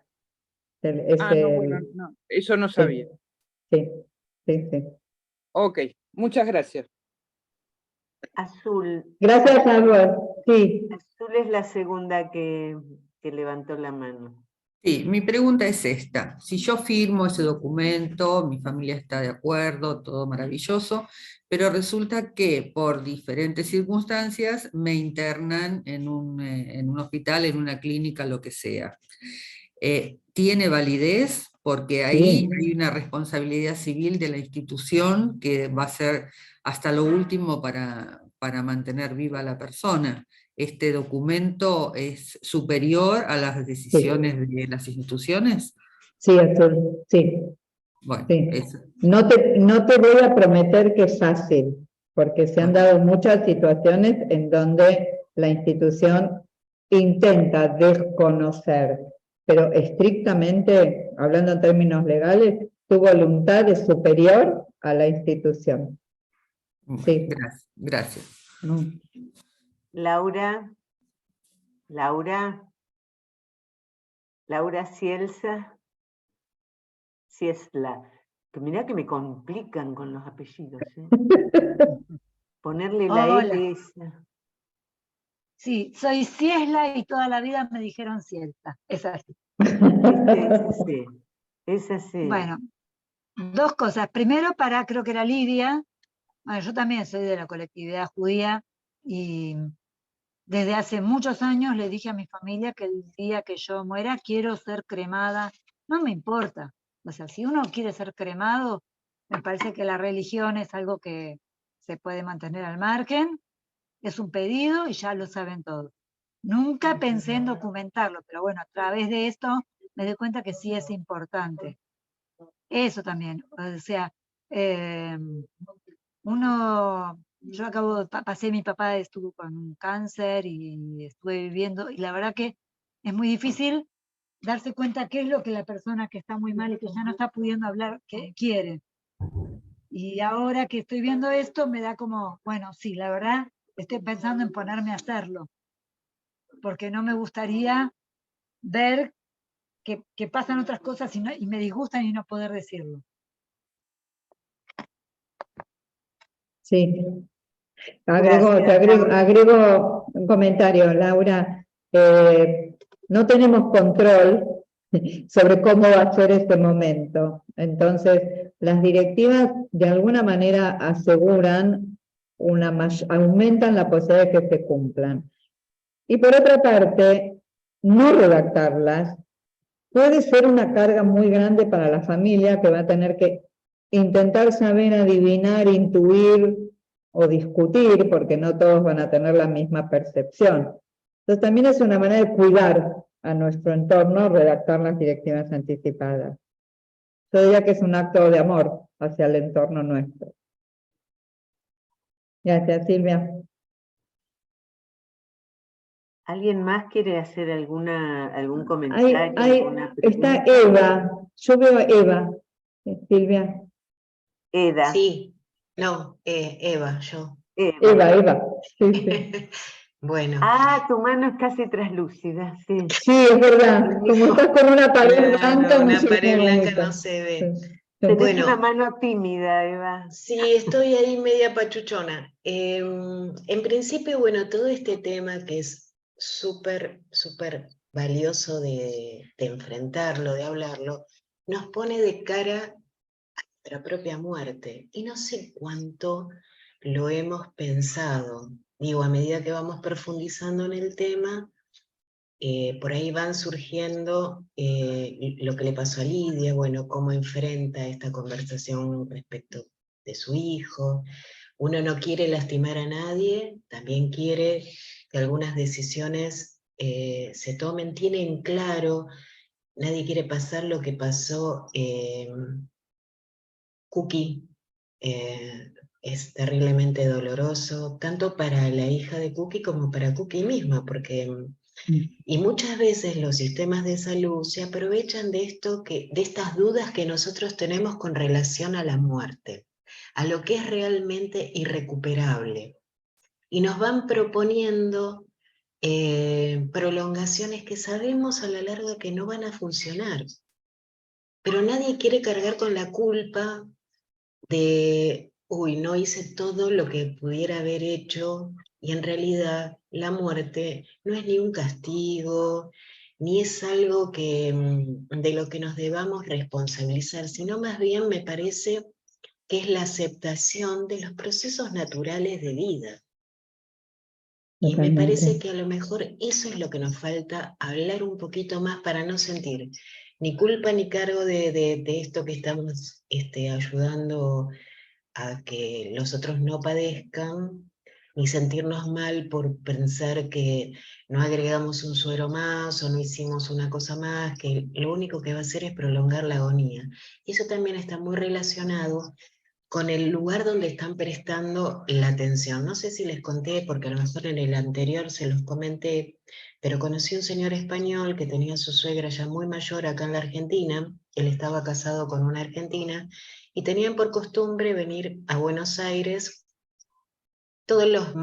No, eso no sabía. Sí. Ok, muchas gracias. Azul. Gracias a vos. Sí. Azul es la segunda que levantó la mano. Sí, mi pregunta es esta. Si yo firmo ese documento, mi familia está de acuerdo, todo maravilloso, pero resulta que por diferentes circunstancias me internan en un hospital, en una clínica, lo que sea. ¿Tiene validez? Porque ahí hay una responsabilidad civil de la institución que va a ser hasta lo último para mantener viva a la persona. este documento es superior a las decisiones de las instituciones? Sí, Azul, sí. Bueno, Sí. eso. No te voy a prometer que es fácil, porque se han Bueno. dado muchas situaciones en donde la institución intenta desconocer, pero estrictamente, hablando en términos legales, tu voluntad es superior a la institución. Bueno, Sí. gracias, gracias. Laura Ciesla. Que mirá que me complican con los apellidos, ¿eh? Ponerle la Hola. L esa. Sí, soy Ciesla y toda la vida me dijeron Ciesla. Es así. Es así. Bueno, dos cosas. Primero, creo que era Lidia. Bueno, yo también soy de la colectividad judía y desde hace muchos años le dije a mi familia que el día que yo muera quiero ser cremada. No me importa. O sea, si uno quiere ser cremado, me parece que la religión es algo que se puede mantener al margen. Es un pedido y ya lo saben todos. Nunca pensé en documentarlo, pero bueno, a través de esto me doy cuenta que sí es importante. Eso también, o sea, mi papá estuvo con un cáncer y estuve viviendo, y la verdad que es muy difícil darse cuenta qué es lo que la persona que está muy mal y que ya no está pudiendo hablar quiere. Y ahora que estoy viendo esto, me da como, bueno, sí, la verdad, estoy pensando en ponerme a hacerlo, porque no me gustaría ver que pasan otras cosas y me disgustan y no poder decirlo. Sí. Agrego un comentario, Laura. No tenemos control sobre cómo va a ser este momento. Entonces, las directivas de alguna manera aseguran, aumentan la posibilidad de que se cumplan. Y por otra parte, no redactarlas puede ser una carga muy grande para la familia que va a tener que intentar saber, adivinar, intuir o discutir, porque no todos van a tener la misma percepción. Entonces también es una manera de cuidar a nuestro entorno, redactar las directivas anticipadas. Yo diría que es un acto de amor hacia el entorno nuestro. Gracias, Silvia. ¿Alguien más quiere hacer algún comentario? Alguna Está pregunta? Eva. Yo veo a Eva. Silvia. Eda. Sí, no, Eva, yo. Eva. Sí, sí. Bueno. Ah, tu mano es casi traslúcida, sí. Sí, es verdad. Como estás con una pared blanca, una no pared blanca bonito. no se ve. Sí. Tenés Bueno, una mano tímida, Eva. sí, estoy ahí media pachuchona. En principio, bueno, todo este tema que es súper, súper valioso de enfrentarlo, de hablarlo, nos pone de cara a nuestra propia muerte. Y no sé cuánto lo hemos pensado. Digo, a medida que vamos profundizando en el tema, por ahí van surgiendo lo que le pasó a Lidia, bueno, cómo enfrenta esta conversación respecto de su hijo. Uno no quiere lastimar a nadie, también quiere que algunas decisiones se tomen, tienen claro, nadie quiere pasar lo que pasó Cookie. Es terriblemente doloroso, tanto para la hija de Cookie como para Cookie misma, porque y muchas veces los sistemas de salud se aprovechan de de estas dudas que nosotros tenemos con relación a la muerte, a lo que es realmente irrecuperable. Y nos van proponiendo prolongaciones que sabemos a la larga que no van a funcionar. Pero nadie quiere cargar con la culpa de, uy, no hice todo lo que pudiera haber hecho, y en realidad la muerte no es ni un castigo, ni es algo de lo que nos debamos responsabilizar, sino más bien me parece que es la aceptación de los procesos naturales de vida. Y me parece que a lo mejor eso es lo que nos falta, hablar un poquito más para no sentir ni culpa ni cargo de esto que estamos ayudando a que los otros no padezcan, ni sentirnos mal por pensar que no agregamos un suero más o no hicimos una cosa más, que lo único que va a hacer es prolongar la agonía. Y eso también está muy relacionado con el lugar donde están prestando la atención. No sé si les conté, porque a lo mejor en el anterior se los comenté, pero conocí un señor español que tenía a su suegra ya muy mayor acá en la Argentina. Él estaba casado con una argentina y tenían por costumbre venir a Buenos Aires todos los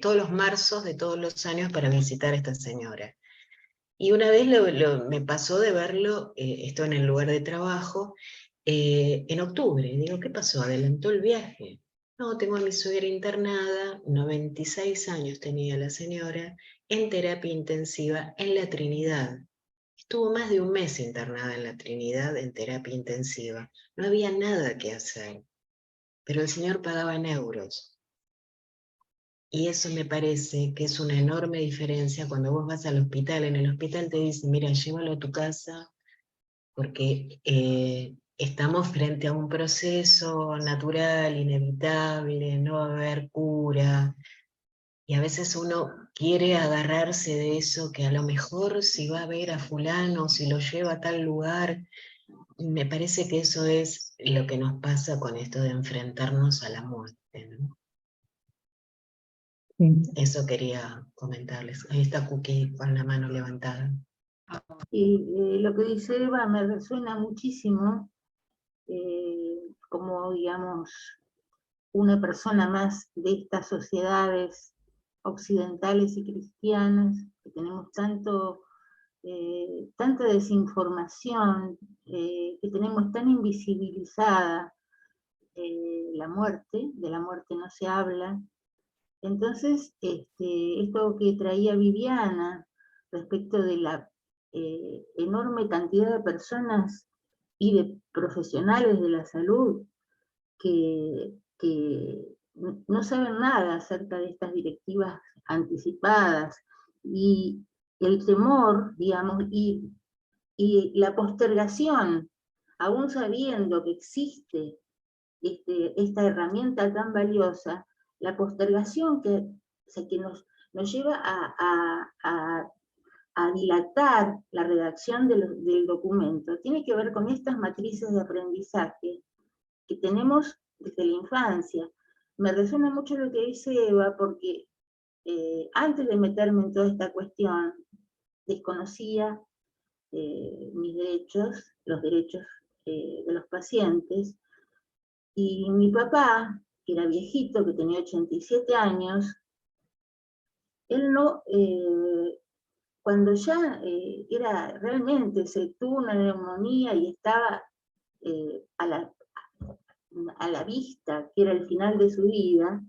todos los marzos de todos los años para visitar a esta señora. Y una vez me pasó de verlo, esto en el lugar de trabajo, en octubre. Digo, ¿qué pasó? ¿Adelantó el viaje? No, tengo a mi suegra internada, 96 años tenía la señora, en terapia intensiva en la Trinidad. Estuvo más de un mes internada en la Trinidad en terapia intensiva. No había nada que hacer, pero el señor pagaba en euros. Y eso me parece que es una enorme diferencia cuando vos vas al hospital. En el hospital te dicen, mira, llévalo a tu casa, porque estamos frente a un proceso natural, inevitable, no va a haber cura. Y a veces uno quiere agarrarse de eso, que a lo mejor si va a ver a fulano, si lo lleva a tal lugar, me parece que eso es lo que nos pasa con esto de enfrentarnos a la muerte, ¿no? Sí. Eso quería comentarles. Ahí está Cookie con la mano levantada. Y lo que dice Eva me resuena muchísimo, como, digamos, una persona más de estas sociedades occidentales y cristianas, que tenemos tanta desinformación, que tenemos tan invisibilizada la muerte, de la muerte no se habla. Entonces, esto que traía Viviana respecto de la enorme cantidad de personas y de profesionales de la salud que no saben nada acerca de estas directivas anticipadas, y el temor, digamos, y la postergación, aún sabiendo que existe esta herramienta tan valiosa, la postergación que nos lleva a dilatar la redacción del documento, tiene que ver con estas matrices de aprendizaje que tenemos desde la infancia. Me resuena mucho lo que dice Eva, porque antes de meterme en toda esta cuestión, desconocía mis derechos, los derechos de los pacientes, y mi papá, que era viejito, que tenía 87 años, él no, cuando ya era realmente, se tuvo una neumonía y estaba a la vista, que era el final de su vida,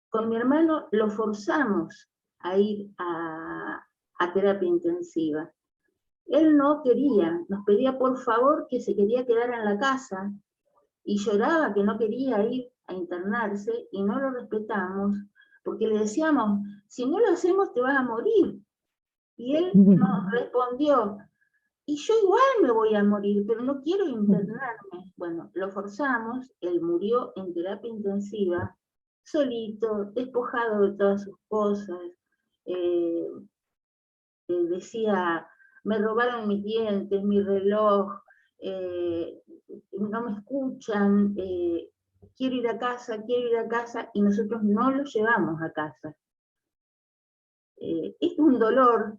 con mi hermano lo forzamos a ir a terapia intensiva. Él no quería, nos pedía por favor que se quería quedar en la casa, y lloraba que no quería ir a internarse, y no lo respetamos, porque le decíamos, si no lo hacemos te vas a morir. Y él nos respondió, y yo igual me voy a morir, pero no quiero internarme. Bueno, lo forzamos, él murió en terapia intensiva, solito, despojado de todas sus cosas. Decía, me robaron mis dientes, mi reloj, no me escuchan, quiero ir a casa, y nosotros no lo llevamos a casa. Es un dolor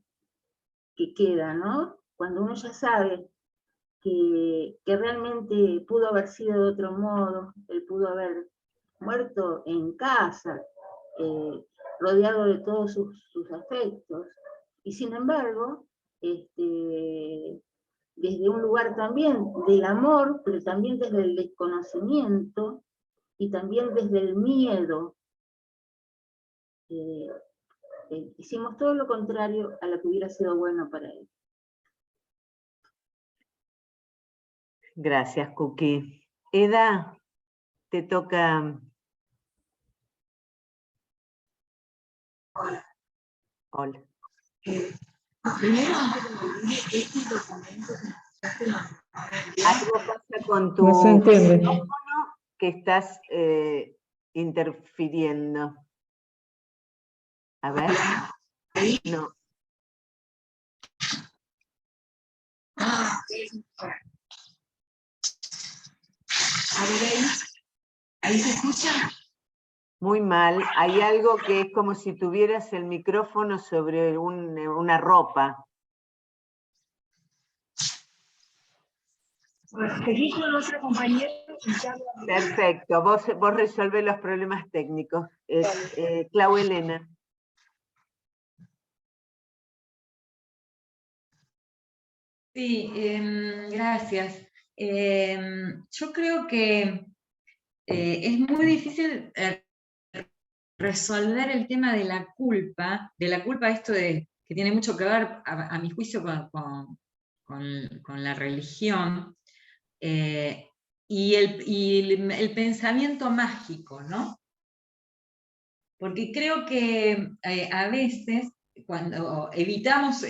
que queda, ¿no? Cuando uno ya sabe que realmente pudo haber sido de otro modo, él pudo haber muerto en casa, rodeado de todos sus afectos, y sin embargo, desde un lugar también del amor, pero también desde el desconocimiento, y también desde el miedo, hicimos todo lo contrario a lo que hubiera sido bueno para él. Gracias, Cookie. Eda, te toca. Hola. Algo pasa con tu No se entiende. micrófono, que estás interfiriendo. A ver. No. A ver ahí se escucha. Muy mal. Hay algo que es como si tuvieras el micrófono sobre una ropa. Pues seguí con otro compañero. Perfecto. Vos resolvés los problemas técnicos. Clau Elena. Sí, gracias. Yo creo que es muy difícil resolver el tema de la culpa esto que tiene mucho que ver, a mi juicio, con la religión, y el pensamiento mágico, ¿no? Porque creo que a veces, cuando evitamos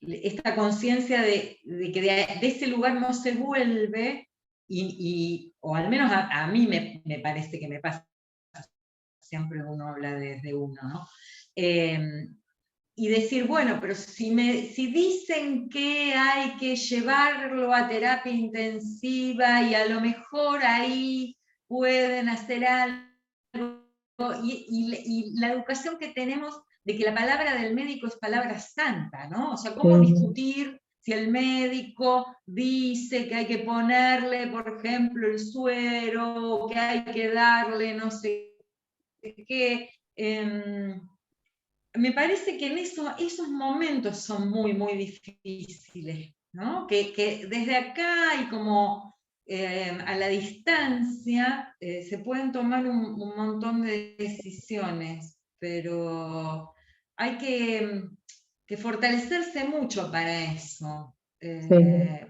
esta conciencia de que de ese lugar no se vuelve, o al menos a mí me parece que me pasa, siempre uno habla desde uno, ¿no? Y decir, bueno, pero si dicen que hay que llevarlo a terapia intensiva y a lo mejor ahí pueden hacer algo, y la educación que tenemos de que la palabra del médico es palabra santa, ¿no? O sea, ¿cómo discutir si el médico dice que hay que ponerle, por ejemplo, el suero, o que hay que darle no sé qué? Me parece que en esos momentos son muy, muy difíciles, ¿no? Que desde acá y como a la distancia se pueden tomar un montón de decisiones, pero hay que fortalecerse mucho para eso,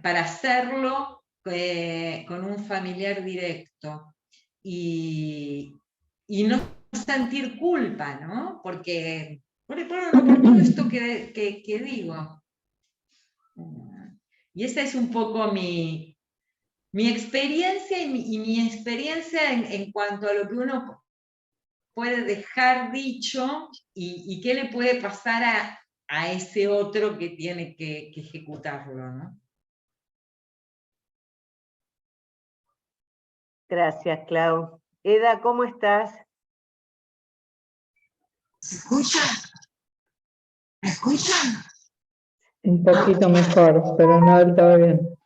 para hacerlo con un familiar directo y no sentir culpa, ¿no? Porque por todo esto que digo. Y esa es un poco mi experiencia y mi experiencia en cuanto a lo que uno puede dejar dicho y qué le puede pasar a ese otro que tiene que ejecutarlo, ¿no? Gracias, Clau. Eda, ¿cómo estás? ¿Se escucha? ¿Me escuchan? Un poquito mejor, pero no del todo bien.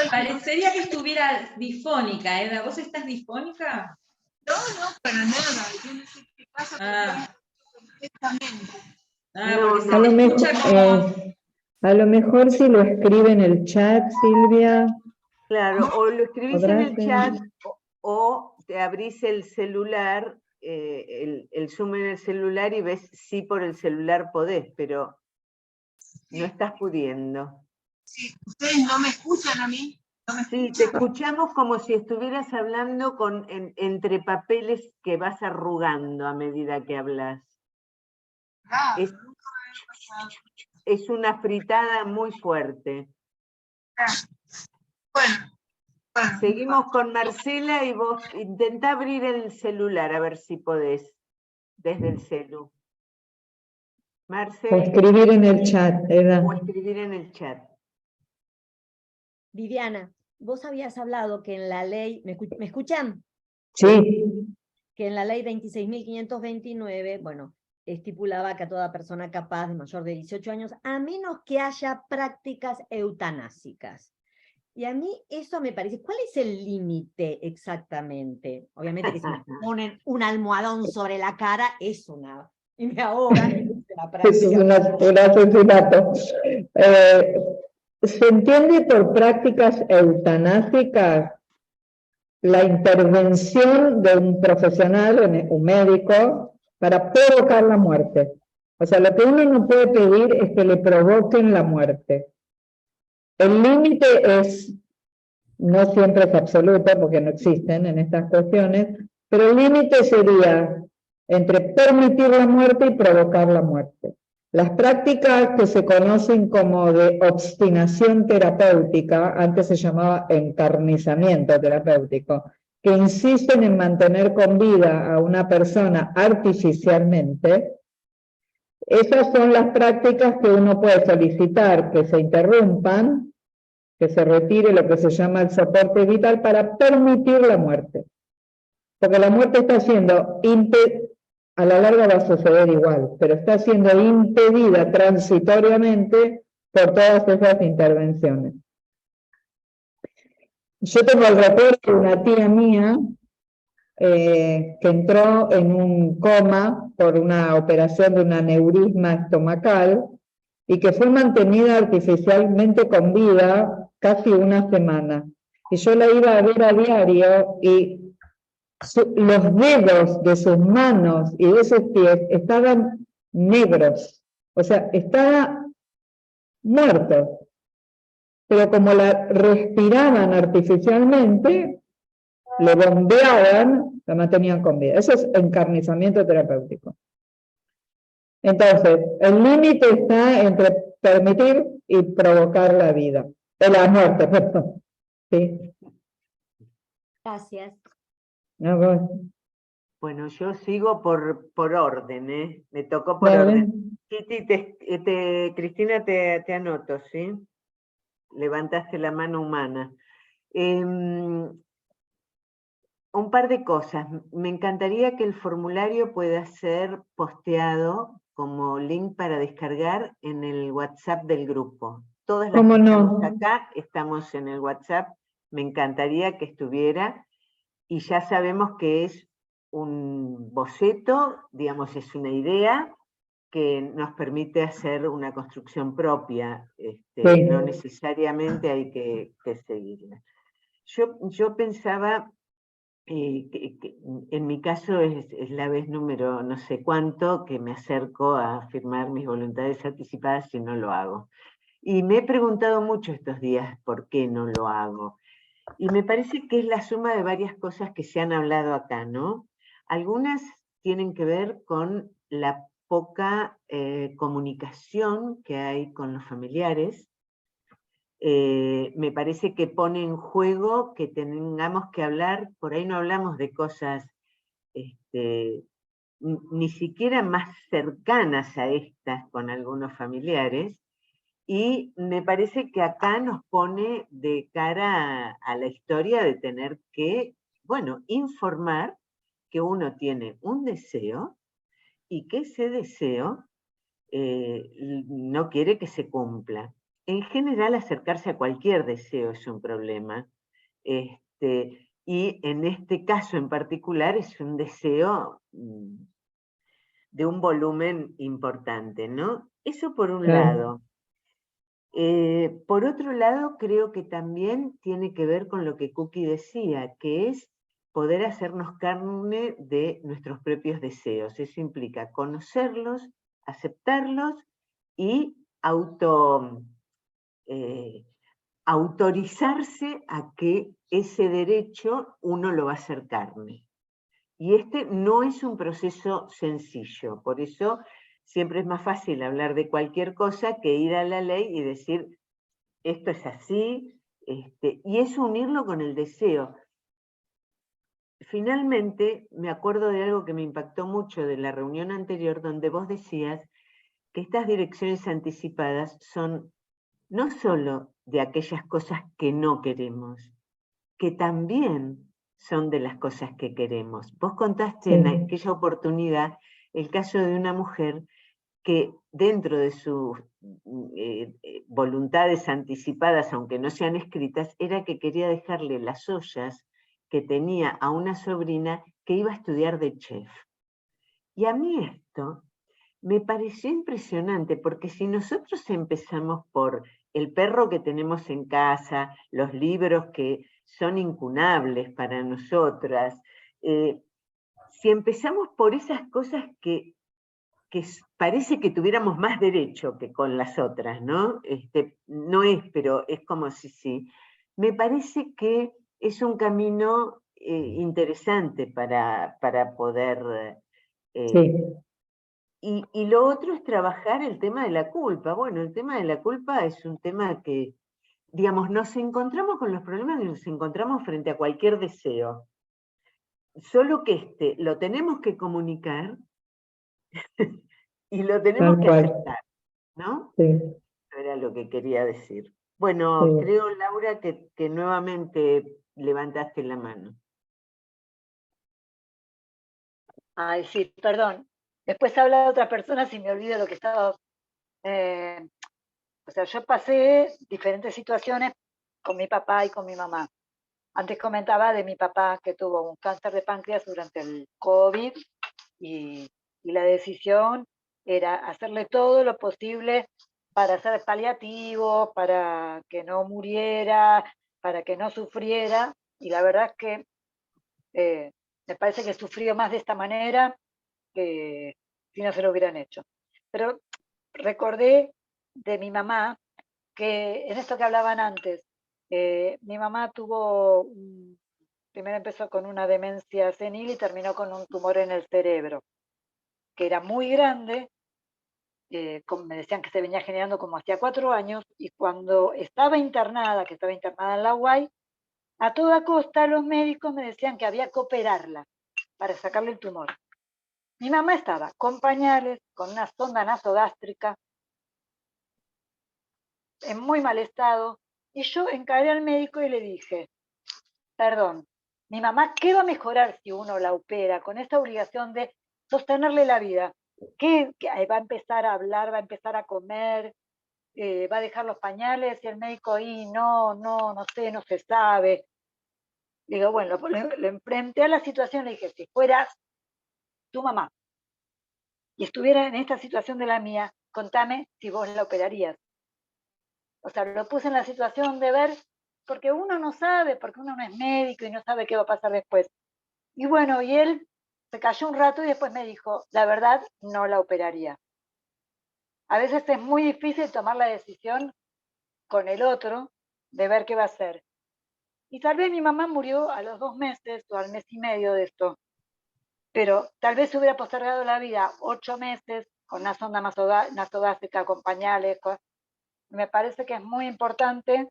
Parecería que estuviera difónica, Eda. ¿Vos estás difónica? No, para nada. Yo no sé qué pasa perfectamente. Porque se a, lo te mejor, escucha como... a lo mejor si lo escribe en el chat, Silvia. Claro, o lo escribís en el ser. chat o te abrís el celular, el Zoom en el celular y ves si por el celular podés, pero no estás pudiendo. Sí, ¿ustedes no me escuchan a mí? ¿No me Sí, te escuchamos como si estuvieras hablando entre papeles que vas arrugando a medida que hablas. Es una fritada muy fuerte. Bueno. Seguimos con Marcela y vos intentá abrir el celular a ver si podés, desde el celu. Marcela. O escribir en el chat, Eda. O escribir en el chat. Viviana, vos habías hablado que en la ley, ¿me escuchan? Sí. Que en la ley 26.529, bueno, estipulaba que a toda persona capaz de mayor de 18 años, a menos que haya prácticas eutanásicas. Y a mí eso me parece, ¿cuál es el límite exactamente? Obviamente que si me ponen un almohadón sobre la cara, es una... y me ahogan, es una práctica. Es un asesinato. Se entiende por prácticas eutanásicas la intervención de un profesional, un médico, para provocar la muerte. O sea, lo que uno no puede pedir es que le provoquen la muerte. El límite no siempre es absoluto, porque no existen en estas cuestiones, pero el límite sería entre permitir la muerte y provocar la muerte. Las prácticas que se conocen como de obstinación terapéutica, antes se llamaba encarnizamiento terapéutico, que insisten en mantener con vida a una persona artificialmente, esas son las prácticas que uno puede solicitar que se interrumpan, que se retire lo que se llama el soporte vital para permitir la muerte. Porque la muerte está siendo a la larga va a suceder igual, pero está siendo impedida transitoriamente por todas esas intervenciones. Yo tengo el recuerdo de una tía mía que entró en un coma por una operación de un aneurisma estomacal y que fue mantenida artificialmente con vida casi una semana. Y yo la iba a ver a diario y los dedos de sus manos y de sus pies estaban negros, o sea, estaba muerto. Pero como la respiraban artificialmente, le bombeaban, la mantenían con vida. Eso es encarnizamiento terapéutico. Entonces, el límite está entre permitir y provocar la vida, la muerte, perdón. ¿Sí? Gracias. No, vos. Bueno, yo sigo por orden, ¿eh? Me tocó por Dale. orden. Kitty, Cristina, te anoto, ¿sí? Levantaste la mano humana. Un par de cosas. Me encantaría que el formulario pueda ser posteado como link para descargar en el WhatsApp del grupo. Todas las ¿Cómo que estamos no? acá estamos en el WhatsApp. Me encantaría que estuviera. Y ya sabemos que es un boceto, digamos, es una idea que nos permite hacer una construcción propia. Sí. No necesariamente hay que seguirla. Yo pensaba, que en mi caso es la vez número no sé cuánto que me acerco a firmar mis voluntades anticipadas y no lo hago. Y me he preguntado mucho estos días por qué no lo hago. Y me parece que es la suma de varias cosas que se han hablado acá, ¿no? Algunas tienen que ver con la poca comunicación que hay con los familiares. Me parece que pone en juego que tengamos que hablar, por ahí no hablamos de cosas ni siquiera más cercanas a estas con algunos familiares, y me parece que acá nos pone de cara a la historia de tener que, bueno, informar que uno tiene un deseo y que ese deseo no quiere que se cumpla. En general, acercarse a cualquier deseo es un problema. Y en este caso en particular es un deseo de un volumen importante, ¿no? Eso por un lado. Por otro lado, creo que también tiene que ver con lo que Cookie decía, que es poder hacernos carne de nuestros propios deseos. Eso implica conocerlos, aceptarlos y autorizarse a que ese derecho uno lo va a hacer carne. Y este no es un proceso sencillo, por eso siempre es más fácil hablar de cualquier cosa que ir a la ley y decir, esto es así, y es unirlo con el deseo. Finalmente, me acuerdo de algo que me impactó mucho de la reunión anterior, donde vos decías que estas direcciones anticipadas son no solo de aquellas cosas que no queremos, que también son de las cosas que queremos. Vos contaste en aquella oportunidad el caso de una mujer que dentro de sus voluntades anticipadas, aunque no sean escritas, era que quería dejarle las ollas que tenía a una sobrina que iba a estudiar de chef. Y a mí esto me pareció impresionante, porque si nosotros empezamos por el perro que tenemos en casa, los libros que son incunables para nosotras, si empezamos por esas cosas que parece que tuviéramos más derecho que con las otras, ¿no? No es, pero es como si sí. Me parece que es un camino interesante para poder... Y lo otro es trabajar el tema de la culpa. Bueno, el tema de la culpa es un tema que, digamos, nos encontramos con los problemas que nos encontramos frente a cualquier deseo. solo que lo tenemos que comunicar y lo tenemos Tal que cual. aceptar, ¿no? Sí, Eso era lo que quería decir. Bueno, sí. creo, Laura, que nuevamente levantaste la mano. Ay, sí, perdón. Después habla de otra persona si me olvido lo que estaba... o sea, yo pasé diferentes situaciones con mi papá y con mi mamá. Antes comentaba de mi papá que tuvo un cáncer de páncreas durante el COVID y la decisión era hacerle todo lo posible para hacer paliativo, para que no muriera, para que no sufriera, y la verdad es que me parece que sufrió más de esta manera que si no se lo hubieran hecho. Pero recordé de mi mamá que en esto que hablaban antes, mi mamá tuvo, primero empezó con una demencia senil y terminó con un tumor en el cerebro, que era muy grande, me decían que se venía generando como hacía 4 años, y cuando estaba internada, que estaba internada en la UAI, a toda costa los médicos me decían que había que operarla para sacarle el tumor. Mi mamá estaba con pañales, con una sonda nasogástrica, en muy mal estado, y yo encaré al médico y le dije, perdón, mi mamá, ¿qué va a mejorar si uno la opera con esta obligación de sostenerle la vida? ¿Qué va a empezar a hablar, va a empezar a comer, va a dejar los pañales? Y el médico ahí, no sé, no se sabe. Digo, bueno, lo enfrenté a la situación, le dije, si fueras tu mamá y estuviera en esta situación de la mía, contame si vos la operarías. O sea, lo puse en la situación de ver, porque uno no sabe, porque uno no es médico y no sabe qué va a pasar después. Y bueno, y él se cayó un rato y después me dijo, la verdad, no la operaría. A veces es muy difícil tomar la decisión con el otro de ver qué va a hacer. Y tal vez mi mamá murió a los 2 meses o al mes y medio de esto, pero tal vez hubiera postergado la vida 8 meses con una sonda nasogástrica, con pañales. Me parece que es muy importante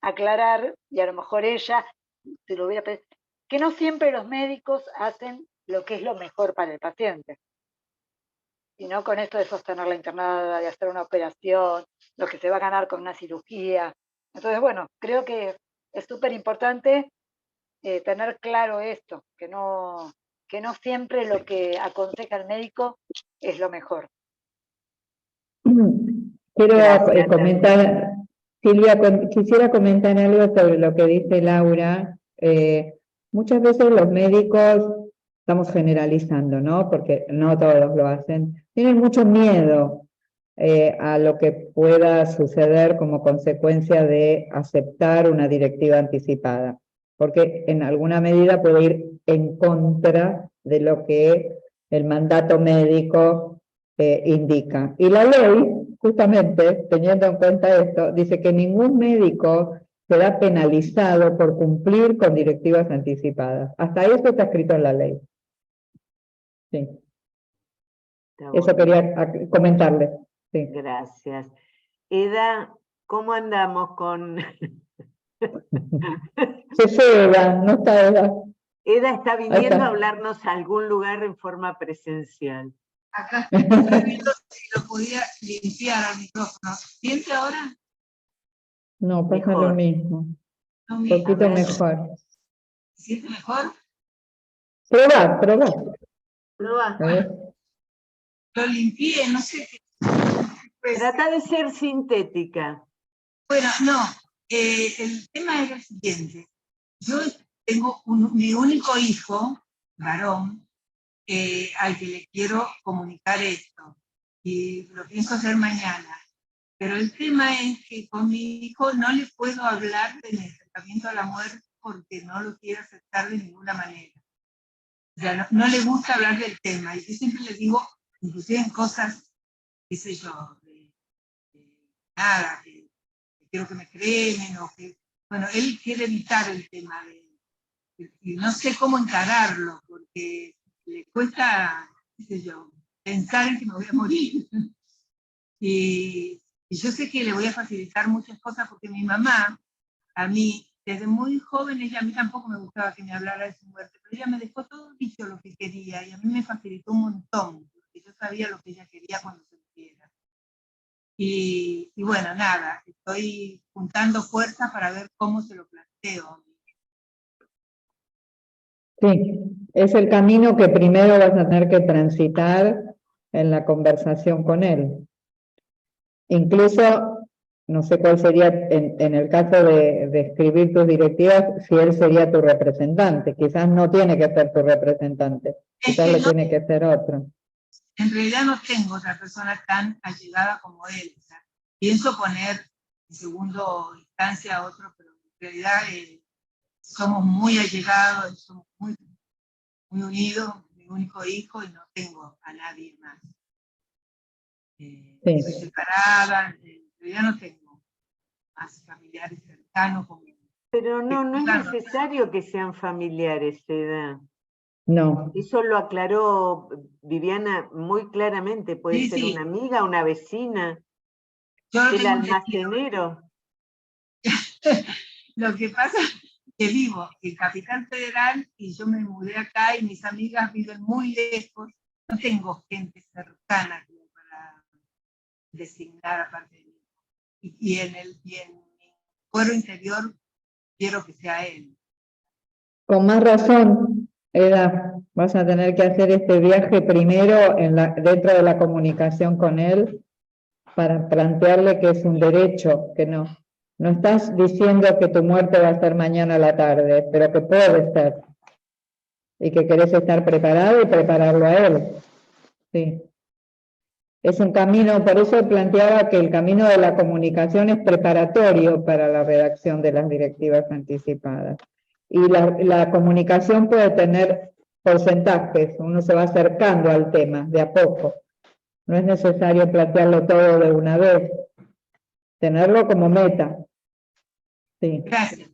aclarar, y a lo mejor ella, si lo hubiera pensado, que no siempre los médicos hacen lo que es lo mejor para el paciente, sino con esto de sostener la internada, de hacer una operación, lo que se va a ganar con una cirugía. Entonces, bueno, creo que es súper importante tener claro esto, que no siempre lo que aconseja el médico es lo mejor. Quiero Gracias, comentar, Silvia, quisiera comentar algo sobre lo que dice Laura. Muchas veces los médicos, estamos generalizando, ¿no? Porque no todos lo hacen, tienen mucho miedo a lo que pueda suceder como consecuencia de aceptar una directiva anticipada, porque en alguna medida puede ir en contra de lo que el mandato médico indica. Y la ley, justamente, teniendo en cuenta esto, dice que ningún médico será penalizado por cumplir con directivas anticipadas. Hasta eso está escrito en la ley. Sí. Está Eso bueno. quería comentarle. Sí. Gracias. Eda, ¿cómo andamos con...? Se lleva, no está Eda. Eda está Ahí viniendo está. a hablarnos a algún lugar en forma presencial. Acá estoy viendo si lo podía limpiar al micrófono. ¿Siente ahora? No, pasa Mejor. lo mismo. No, Un mi- poquito ver. mejor. ¿Siente mejor? Probá. Probá. Lo limpié, no sé qué. Pues, Trata de ser sintética. bueno, no. El tema era el siguiente. Yo tengo mi único hijo, varón, al que le quiero comunicar esto. Y lo pienso hacer mañana. Pero el tema es que con mi hijo no le puedo hablar del enfrentamiento a la muerte porque no lo quiere aceptar de ninguna manera. O sea, no le gusta hablar del tema. Y yo siempre le digo, inclusive en cosas, qué sé yo, de nada, que quiero que me cremen o que... Bueno, él quiere evitar el tema y no sé cómo encararlo porque le cuesta, qué sé yo, pensar en que me voy a morir. Y yo sé que le voy a facilitar muchas cosas porque mi mamá a mí desde muy joven, ella, a mí tampoco me gustaba que me hablara de su muerte, pero ella me dejó todo dicho lo que quería, y a mí me facilitó un montón, porque yo sabía lo que ella quería cuando se muriera. Y bueno, nada, estoy juntando fuerzas para ver cómo se lo planteo. Sí, es el camino que primero vas a tener que transitar en la conversación con él. Incluso, no sé cuál sería, en el caso de escribir tus directivas, si él sería tu representante. Quizás no tiene que ser tu representante, quizás lo tiene que ser otro. En realidad no tengo otra persona tan allegada como él. O sea, pienso poner en segundo instancia a otro, pero en realidad somos muy allegados, somos muy unidos, mi único hijo, y no tengo a nadie más. Sí. Estoy separada, en realidad no tengo más familiares cercanos como él. Pero no es necesario que sean familiares, Eda. No. Eso lo aclaró Viviana muy claramente. Puede Sí, ser sí. una amiga, una vecina, Yo lo el tengo almacenero. Lo que pasa es que vivo en Capital Federal y yo me mudé acá y mis amigas viven muy lejos. No tengo gente cercana como para designar aparte de mí. Y en mi fuero interior quiero que sea él. Con más razón, Eda, vas a tener que hacer este viaje primero dentro de la comunicación con él para plantearle que es un derecho, que no estás diciendo que tu muerte va a ser mañana a la tarde, pero que puede ser. Y que querés estar preparado y prepararlo a él. Sí. Es un camino, por eso planteaba que el camino de la comunicación es preparatorio para la redacción de las directivas anticipadas. Y la comunicación puede tener porcentajes, uno se va acercando al tema de a poco. No es necesario plantearlo todo de una vez, tenerlo como meta. Sí. Gracias.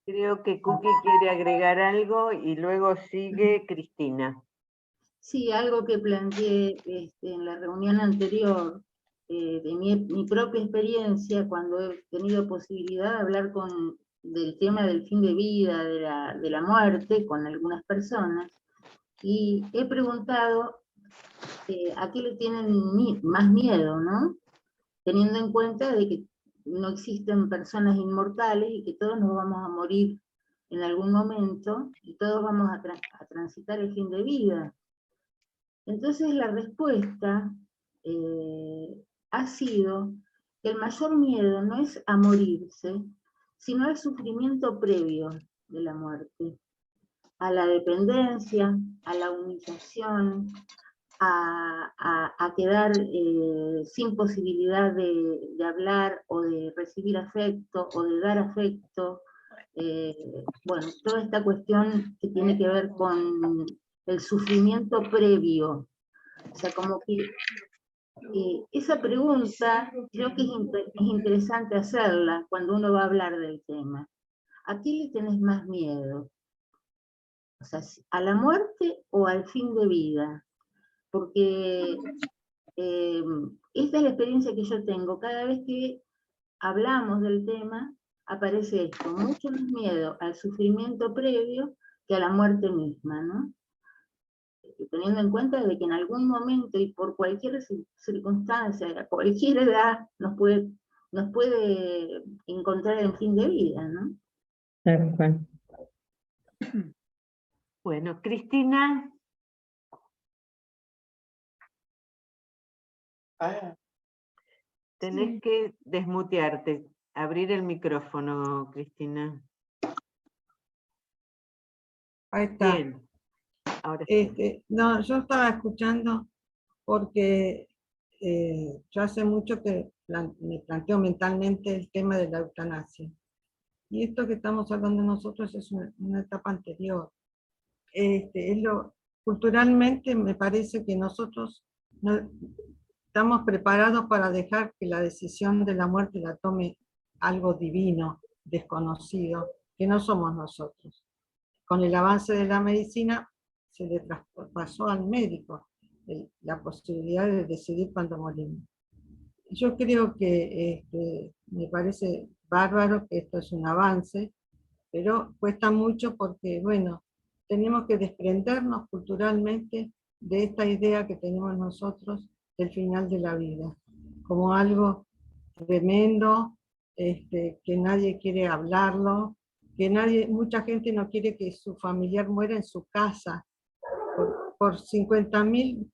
Creo que Cookie quiere agregar algo y luego sigue Cristina. Sí, algo que planteé en la reunión anterior, de mi propia experiencia, cuando he tenido posibilidad de hablar del tema del fin de vida, de la muerte, con algunas personas, y he preguntado a qué le tienen más miedo, ¿no? Teniendo en cuenta de que no existen personas inmortales y que todos nos vamos a morir en algún momento y todos vamos a transitar el fin de vida. Entonces la respuesta ha sido que el mayor miedo no es a morirse, sino al sufrimiento previo de la muerte, a la dependencia, a la humillación, a quedar sin posibilidad de hablar o de recibir afecto o de dar afecto. Bueno, toda esta cuestión que tiene que ver con el sufrimiento previo. O sea, como que esa pregunta creo que es interesante hacerla cuando uno va a hablar del tema. ¿A qué le tenés más miedo? O sea, ¿a la muerte o al fin de vida? Porque esta es la experiencia que yo tengo. Cada vez que hablamos del tema, aparece esto, mucho más miedo al sufrimiento previo que a la muerte misma, ¿no? Teniendo en cuenta de que en algún momento y por cualquier circunstancia, a cualquier edad, nos puede encontrar en fin de vida, ¿no? Bueno, Cristina. Tenés que desmutearte, abrir el micrófono, Cristina. Ahí está. Bien. Ahora sí. No, yo estaba escuchando porque yo hace mucho que me planteo mentalmente el tema de la eutanasia. Y esto que estamos hablando nosotros es una etapa anterior. Culturalmente me parece que nosotros no estamos preparados para dejar que la decisión de la muerte la tome algo divino, desconocido, que no somos nosotros. Con el avance de la medicina se le traspasó al médico la posibilidad de decidir cuándo morimos. Yo creo que me parece bárbaro, que esto es un avance, pero cuesta mucho porque, bueno, tenemos que desprendernos culturalmente de esta idea que tenemos nosotros del final de la vida, como algo tremendo, que nadie quiere hablarlo, que mucha gente no quiere que su familiar muera en su casa por 50.000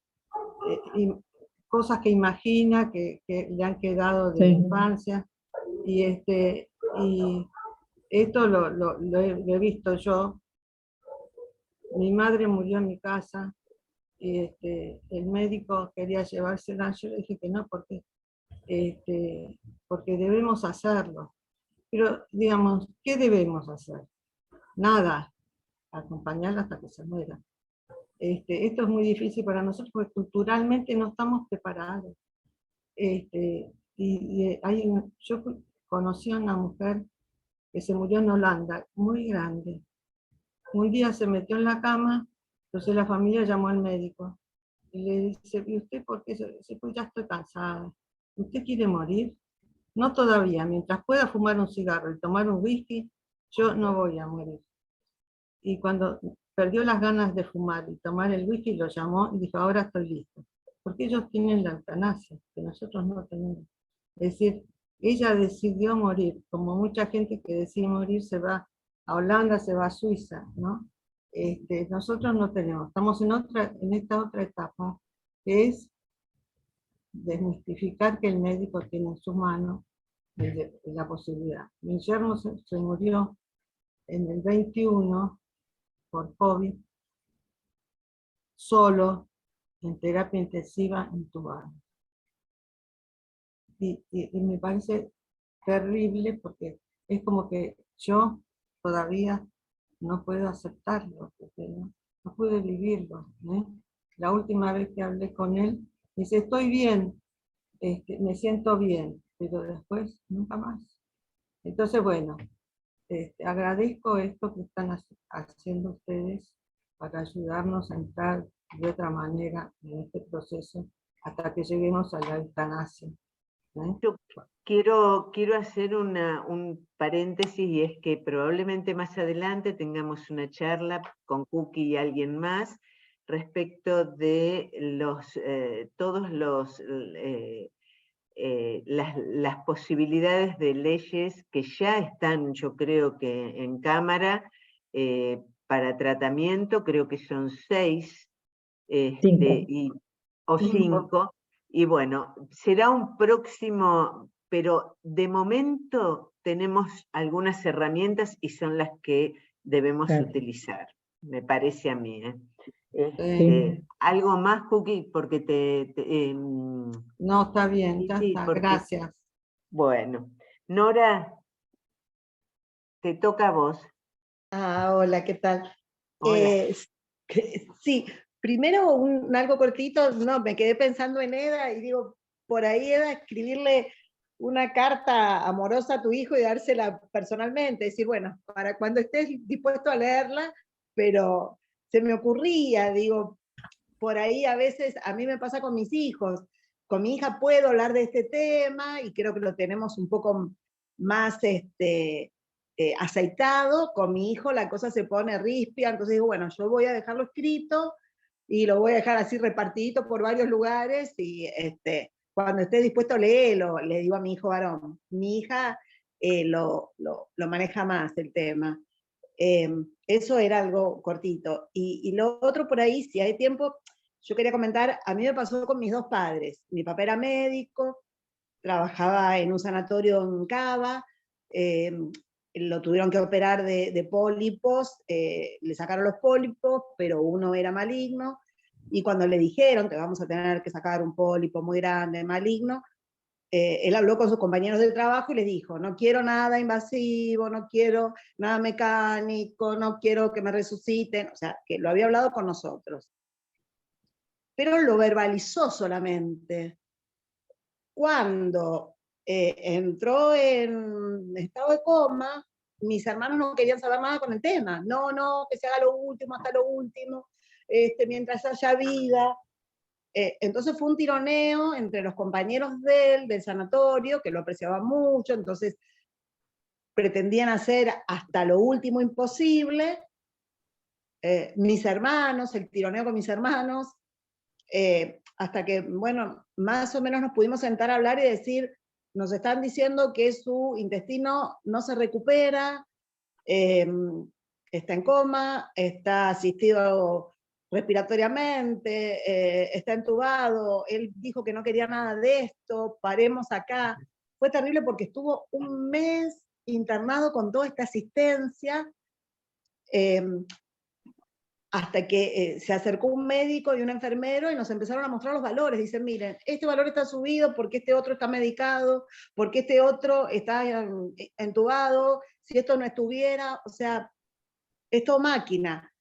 cosas que imagina, que le han quedado de la infancia, y esto lo he visto yo. Mi madre murió en mi casa, y el médico quería llevársela, yo le dije que no, porque debemos hacerlo. Pero, digamos, ¿qué debemos hacer? Nada, acompañarla hasta que se muera. Esto es muy difícil para nosotros porque culturalmente no estamos preparados. Yo conocí a una mujer que se murió en Holanda, muy grande. Un día se metió en la cama, entonces la familia llamó al médico. Y le dice, ¿y usted por qué? Dice, pues ya estoy cansada. ¿Usted quiere morir? No todavía, mientras pueda fumar un cigarro y tomar un whisky, yo no voy a morir. Y cuando perdió las ganas de fumar y tomar el whisky, lo llamó y dijo, ahora estoy listo. Porque ellos tienen la eutanasia, que nosotros no tenemos. Es decir, ella decidió morir, como mucha gente que decide morir se va a Holanda, se va a Suiza, ¿no? Nosotros no tenemos, estamos en esta otra etapa, que es desmistificar que el médico tiene en sus manos la posibilidad. Mi yerno se murió en el 21 por COVID, solo, en terapia intensiva, intubado. Y me parece terrible porque es como que yo todavía no puedo aceptarlo, porque no puedo vivirlo. La última vez que hablé con él, dice, estoy bien, me siento bien, pero después nunca más. Entonces, bueno, agradezco esto que están haciendo ustedes para ayudarnos a entrar de otra manera en este proceso hasta que lleguemos a la eutanasia. Yo quiero hacer un paréntesis, y es que probablemente más adelante tengamos una charla con Cookie y alguien más respecto de todos las posibilidades de leyes que ya están, yo creo que en Cámara, para tratamiento. Creo que son 6 o 5, y bueno, será un próximo, pero de momento tenemos algunas herramientas y son las que debemos utilizar, me parece a mí. ¿Algo más, Cookie? Porque no, está bien, ya está, gracias. Bueno, Nora, te toca a vos. Hola, ¿qué tal? Hola. Sí, primero algo cortito, no, me quedé pensando en Eda y digo, por ahí Eda, escribirle una carta amorosa a tu hijo y dársela personalmente, decir, bueno, para cuando estés dispuesto a leerla, pero se me ocurría, digo, por ahí a veces, a mí me pasa con mis hijos, con mi hija puedo hablar de este tema y creo que lo tenemos un poco más aceitado, con mi hijo la cosa se pone rispia, entonces digo, bueno, yo voy a dejarlo escrito y lo voy a dejar así repartidito por varios lugares y cuando esté dispuesto léelo, le digo a mi hijo varón. Mi hija lo maneja más el tema. Eso era algo cortito. Y lo otro por ahí, si hay tiempo, yo quería comentar, a mí me pasó con mis 2 padres. Mi papá era médico, trabajaba en un sanatorio en Cava, lo tuvieron que operar de pólipos, le sacaron los pólipos, pero uno era maligno, y cuando le dijeron que vamos a tener que sacar un pólipo muy grande, maligno, él habló con sus compañeros del trabajo y les dijo, no quiero nada invasivo, no quiero nada mecánico, no quiero que me resuciten, o sea, que lo había hablado con nosotros. Pero lo verbalizó solamente. Cuando entró en estado de coma, mis hermanos no querían saber nada con el tema. No, que se haga lo último, hasta lo último, mientras haya vida. Entonces fue un tironeo entre los compañeros del sanatorio, que lo apreciaban mucho, entonces pretendían hacer hasta lo último imposible, mis hermanos, el tironeo con mis hermanos, hasta que, bueno, más o menos nos pudimos sentar a hablar y decir, nos están diciendo que su intestino no se recupera, está en coma, está asistido respiratoriamente, está entubado, él dijo que no quería nada de esto, paremos acá. Fue terrible porque estuvo un mes internado con toda esta asistencia, hasta que se acercó un médico y un enfermero y nos empezaron a mostrar los valores. Dicen, miren, este valor está subido porque este otro está medicado, porque este otro está entubado, si esto no estuviera, o sea, es todo máquina.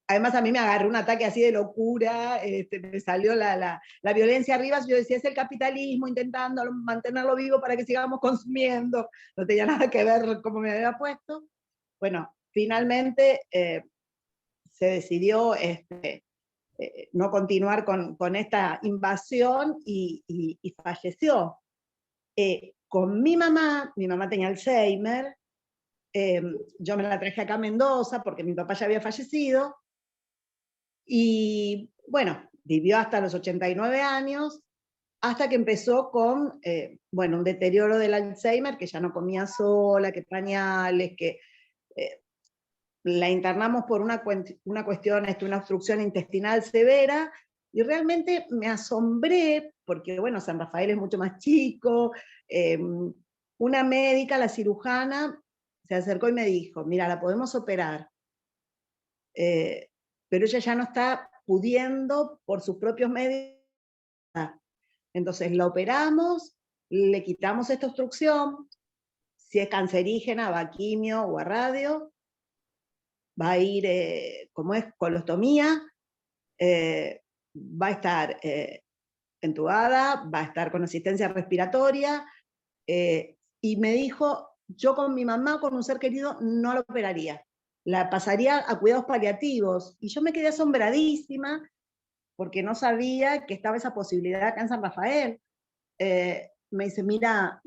Además a mí me agarró un ataque así de locura, me salió la violencia arriba, yo decía, es el capitalismo intentando mantenerlo vivo para que sigamos consumiendo, no tenía nada que ver cómo me había puesto. Bueno, finalmente se decidió no continuar con esta invasión y falleció. Con mi mamá tenía Alzheimer, yo me la traje acá a Mendoza porque mi papá ya había fallecido, y bueno, vivió hasta los 89 años, hasta que empezó con, bueno, un deterioro del Alzheimer, que ya no comía sola, que pañales, que la internamos por una cuestión, una obstrucción intestinal severa, y realmente me asombré, porque bueno, San Rafael es mucho más chico, una médica, la cirujana, se acercó y me dijo, mira, la podemos operar, pero ella ya no está pudiendo por sus propios medios. Entonces la operamos, le quitamos esta obstrucción, si es cancerígena va a quimio o a radio, va a ir, como es colostomía, va a estar entubada, va a estar con asistencia respiratoria, y me dijo, yo con mi mamá, con un ser querido, no la operaría, la pasaría a cuidados paliativos, y yo me quedé asombradísima, porque no sabía que estaba esa posibilidad acá en San Rafael. Me dice, mira,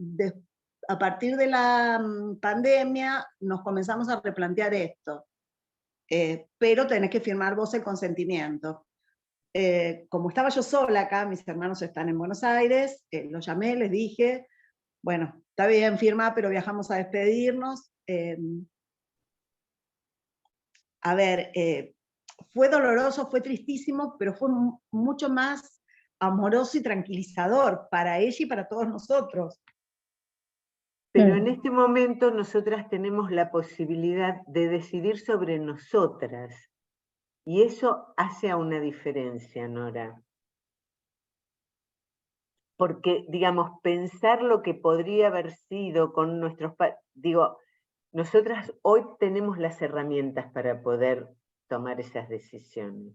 a partir de la pandemia nos comenzamos a replantear esto, pero tenés que firmar vos el consentimiento. Como estaba yo sola acá, mis hermanos están en Buenos Aires, los llamé, les dije, bueno, está bien, firma, pero viajamos a despedirnos. A ver, fue doloroso, fue tristísimo, pero fue mucho más amoroso y tranquilizador para ella y para todos nosotros. Pero en este momento nosotras tenemos la posibilidad de decidir sobre nosotras, y eso hace una diferencia, Nora. Porque, digamos, pensar lo que podría haber sido con nuestros padres, digo, nosotras hoy tenemos las herramientas para poder tomar esas decisiones,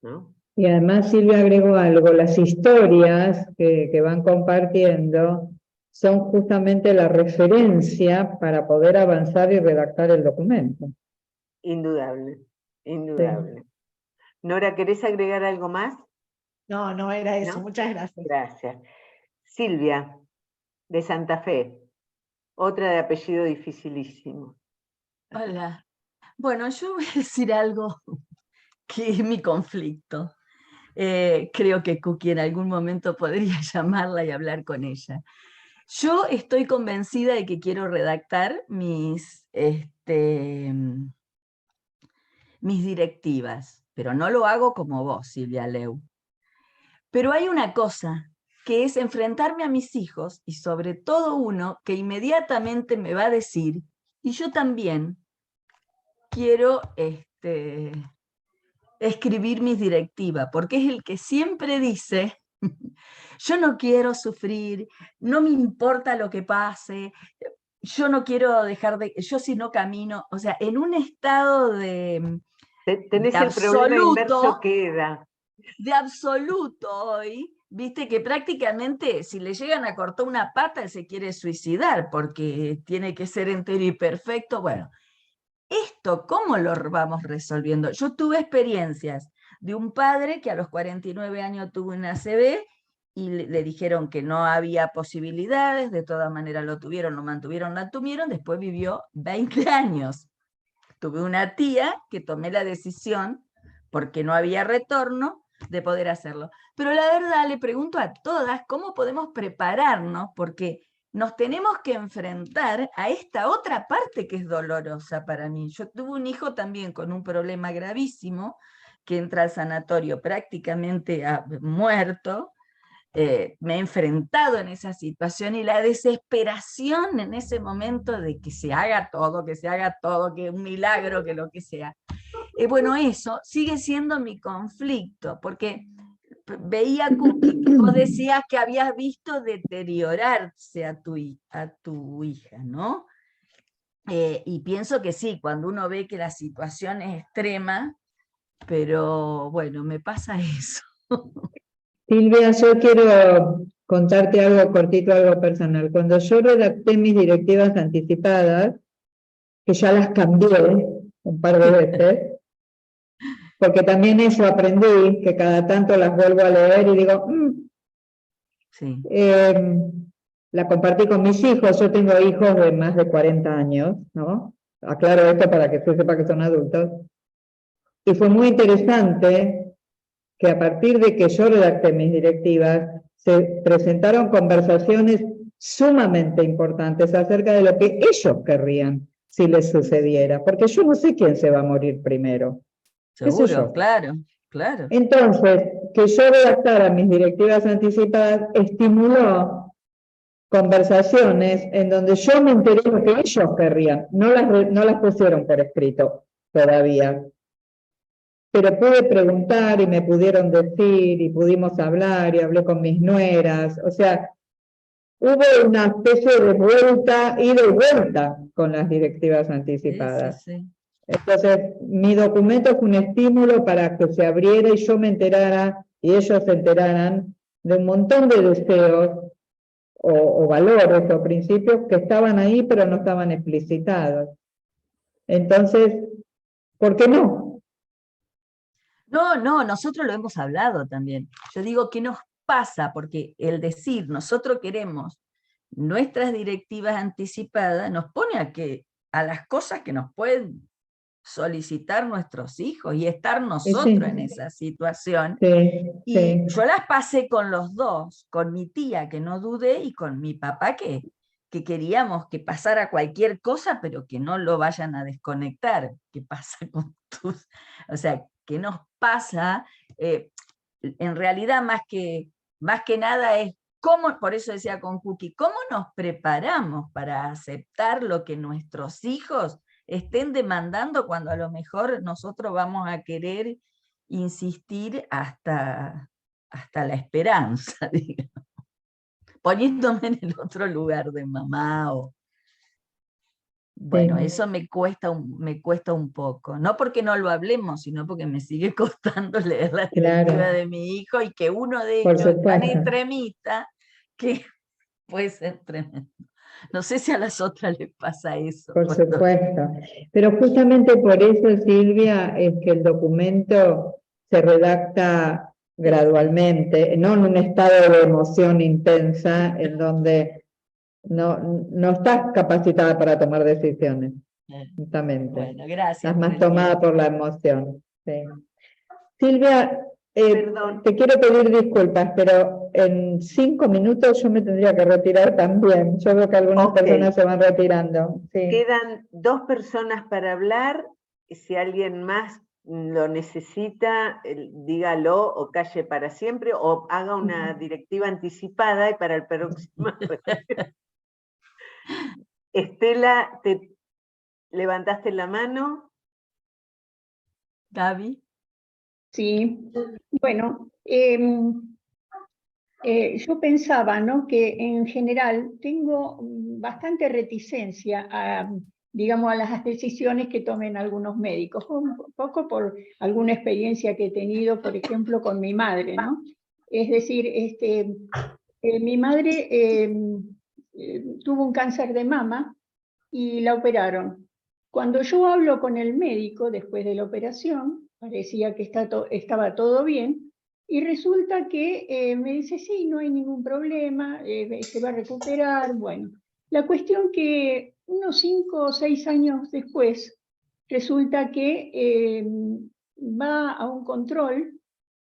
¿no? Y además Silvia agregó algo, las historias que van compartiendo son justamente la referencia para poder avanzar y redactar el documento. Indudable, indudable. Sí. Nora, ¿querés agregar algo más? No, no era eso, ¿no? Muchas gracias. Gracias. Silvia, de Santa Fe, otra de apellido dificilísimo. Hola. Bueno, yo voy a decir algo que es mi conflicto. Creo que Cookie en algún momento podría llamarla y hablar con ella. Yo estoy convencida de que quiero redactar mis directivas, pero no lo hago como vos, Silvia Leu. Pero hay una cosa, que es enfrentarme a mis hijos, y sobre todo uno que inmediatamente me va a decir, y yo también quiero escribir mis directivas, porque es el que siempre dice, yo no quiero sufrir, no me importa lo que pase, yo no quiero dejar de, yo si no camino, o sea, en un estado de tenés el problema inverso que da. De absoluto hoy, viste que prácticamente si le llegan a cortar una pata él se quiere suicidar porque tiene que ser entero y perfecto. Bueno, esto, ¿cómo lo vamos resolviendo? Yo tuve experiencias de un padre que a los 49 años tuvo una ACV y le dijeron que no había posibilidades, de todas maneras lo tuvieron, lo mantuvieron, la tuvieron, después vivió 20 años. Tuve una tía que tomé la decisión, porque no había retorno, de poder hacerlo. Pero la verdad, le pregunto a todas, ¿cómo podemos prepararnos? Porque nos tenemos que enfrentar a esta otra parte que es dolorosa para mí. Yo tuve un hijo también con un problema gravísimo, que entra al sanatorio prácticamente muerto. Me he enfrentado en esa situación y la desesperación en ese momento de que se haga todo, que un milagro, que lo que sea. Bueno, eso sigue siendo mi conflicto, porque veía, Cookie, que vos decías que habías visto deteriorarse a tu hija, ¿no? Y pienso que sí, cuando uno ve que la situación es extrema, pero bueno, me pasa eso. Silvia, yo quiero contarte algo cortito, algo personal. Cuando yo redacté mis directivas anticipadas, que ya las cambié un par de veces, porque también eso aprendí, que cada tanto las vuelvo a leer y digo, sí. La compartí con mis hijos, yo tengo hijos de más de 40 años, ¿no? Aclaro esto para que se sepa que son adultos. Y fue muy interesante que a partir de que yo redacté mis directivas, se presentaron conversaciones sumamente importantes acerca de lo que ellos querrían si les sucediera, porque yo no sé quién se va a morir primero. ¿Qué sé Seguro, yo? claro, claro. Entonces, que yo redactara mis directivas anticipadas estimuló conversaciones en donde yo me enteré de lo que ellos querrían, no las pusieron por escrito todavía, pero pude preguntar y me pudieron decir y pudimos hablar y hablé con mis nueras, o sea, hubo una especie de vuelta, ida y vuelta con las directivas anticipadas. Sí, sí, sí. Entonces, mi documento fue un estímulo para que se abriera y yo me enterara y ellos se enteraran de un montón de deseos o valores o principios que estaban ahí pero no estaban explicitados. Entonces, ¿por qué no? No, nosotros lo hemos hablado también. Yo digo, ¿qué nos pasa? Porque el decir, nosotros queremos nuestras directivas anticipadas, nos pone a las cosas que nos pueden solicitar nuestros hijos y estar nosotros en esa situación. Y yo las pasé con los dos, con mi tía que no dudé y con mi papá que queríamos que pasara cualquier cosa, pero que no lo vayan a desconectar. ¿Qué pasa con tus...? O sea, ¿qué nos pasa? En realidad, más que nada es cómo, por eso decía con Cookie, ¿cómo nos preparamos para aceptar lo que nuestros hijos estén demandando cuando a lo mejor nosotros vamos a querer insistir hasta la esperanza, digamos, poniéndome en el otro lugar de mamá o... Bueno, eso me cuesta un poco, no porque no lo hablemos, sino porque me sigue costando leer la directiva de mi hijo y que uno de ellos es tan extremista que puede ser tremendo. No sé si a las otras les pasa eso. Por supuesto. Pero justamente por eso, Silvia, es que el documento se redacta gradualmente, no en un estado de emoción intensa, en donde no estás capacitada para tomar decisiones. Justamente. Bueno, gracias. Estás más tomada por la emoción. Sí. Silvia, te quiero pedir disculpas, pero en 5 minutos yo me tendría que retirar también. Yo veo que algunas personas se van retirando. Sí. Quedan 2 personas para hablar. Si alguien más lo necesita, dígalo o calle para siempre, o haga una directiva anticipada y para el próximo. Estela, ¿te levantaste la mano? Gaby. Sí, bueno, yo pensaba, ¿no?, que en general tengo bastante reticencia a, digamos, a las decisiones que tomen algunos médicos, un poco por alguna experiencia que he tenido, por ejemplo, con mi madre, ¿no? Es decir, mi madre tuvo un cáncer de mama y la operaron. Cuando yo hablo con el médico después de la operación, parecía que estaba todo bien, Y resulta que me dice, sí, no hay ningún problema, se va a recuperar. Bueno, la cuestión que unos 5 o 6 años después, resulta que va a un control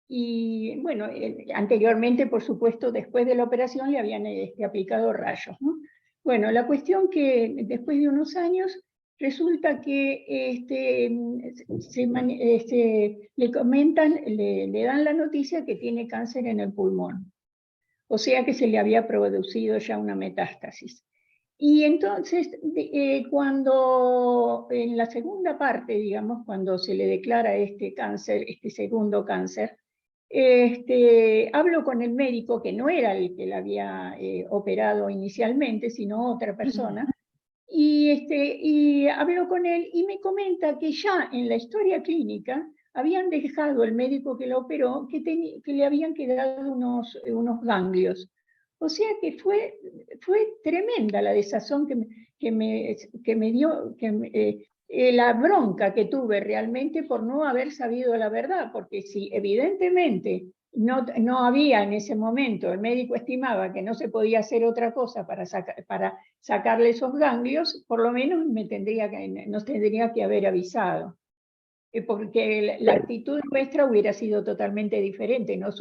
y, bueno, anteriormente, por supuesto, después de la operación le habían aplicado rayos, ¿no? Bueno, la cuestión que después de unos años resulta que le comentan, le dan la noticia que tiene cáncer en el pulmón. O sea que se le había producido ya una metástasis. Y entonces, cuando en la segunda parte, digamos, cuando se le declara este cáncer, este segundo cáncer, hablo con el médico, que no era el que la había operado inicialmente, sino otra persona, y hablo con él y me comenta que ya en la historia clínica habían dejado el médico que la operó que le habían quedado unos ganglios. O sea que fue tremenda la desazón que me dio, la bronca que tuve realmente por no haber sabido la verdad, porque si evidentemente no había en ese momento, el médico estimaba que no se podía hacer otra cosa para sacarle esos ganglios, por lo menos nos tendría que haber avisado, porque la actitud nuestra hubiera sido totalmente diferente, no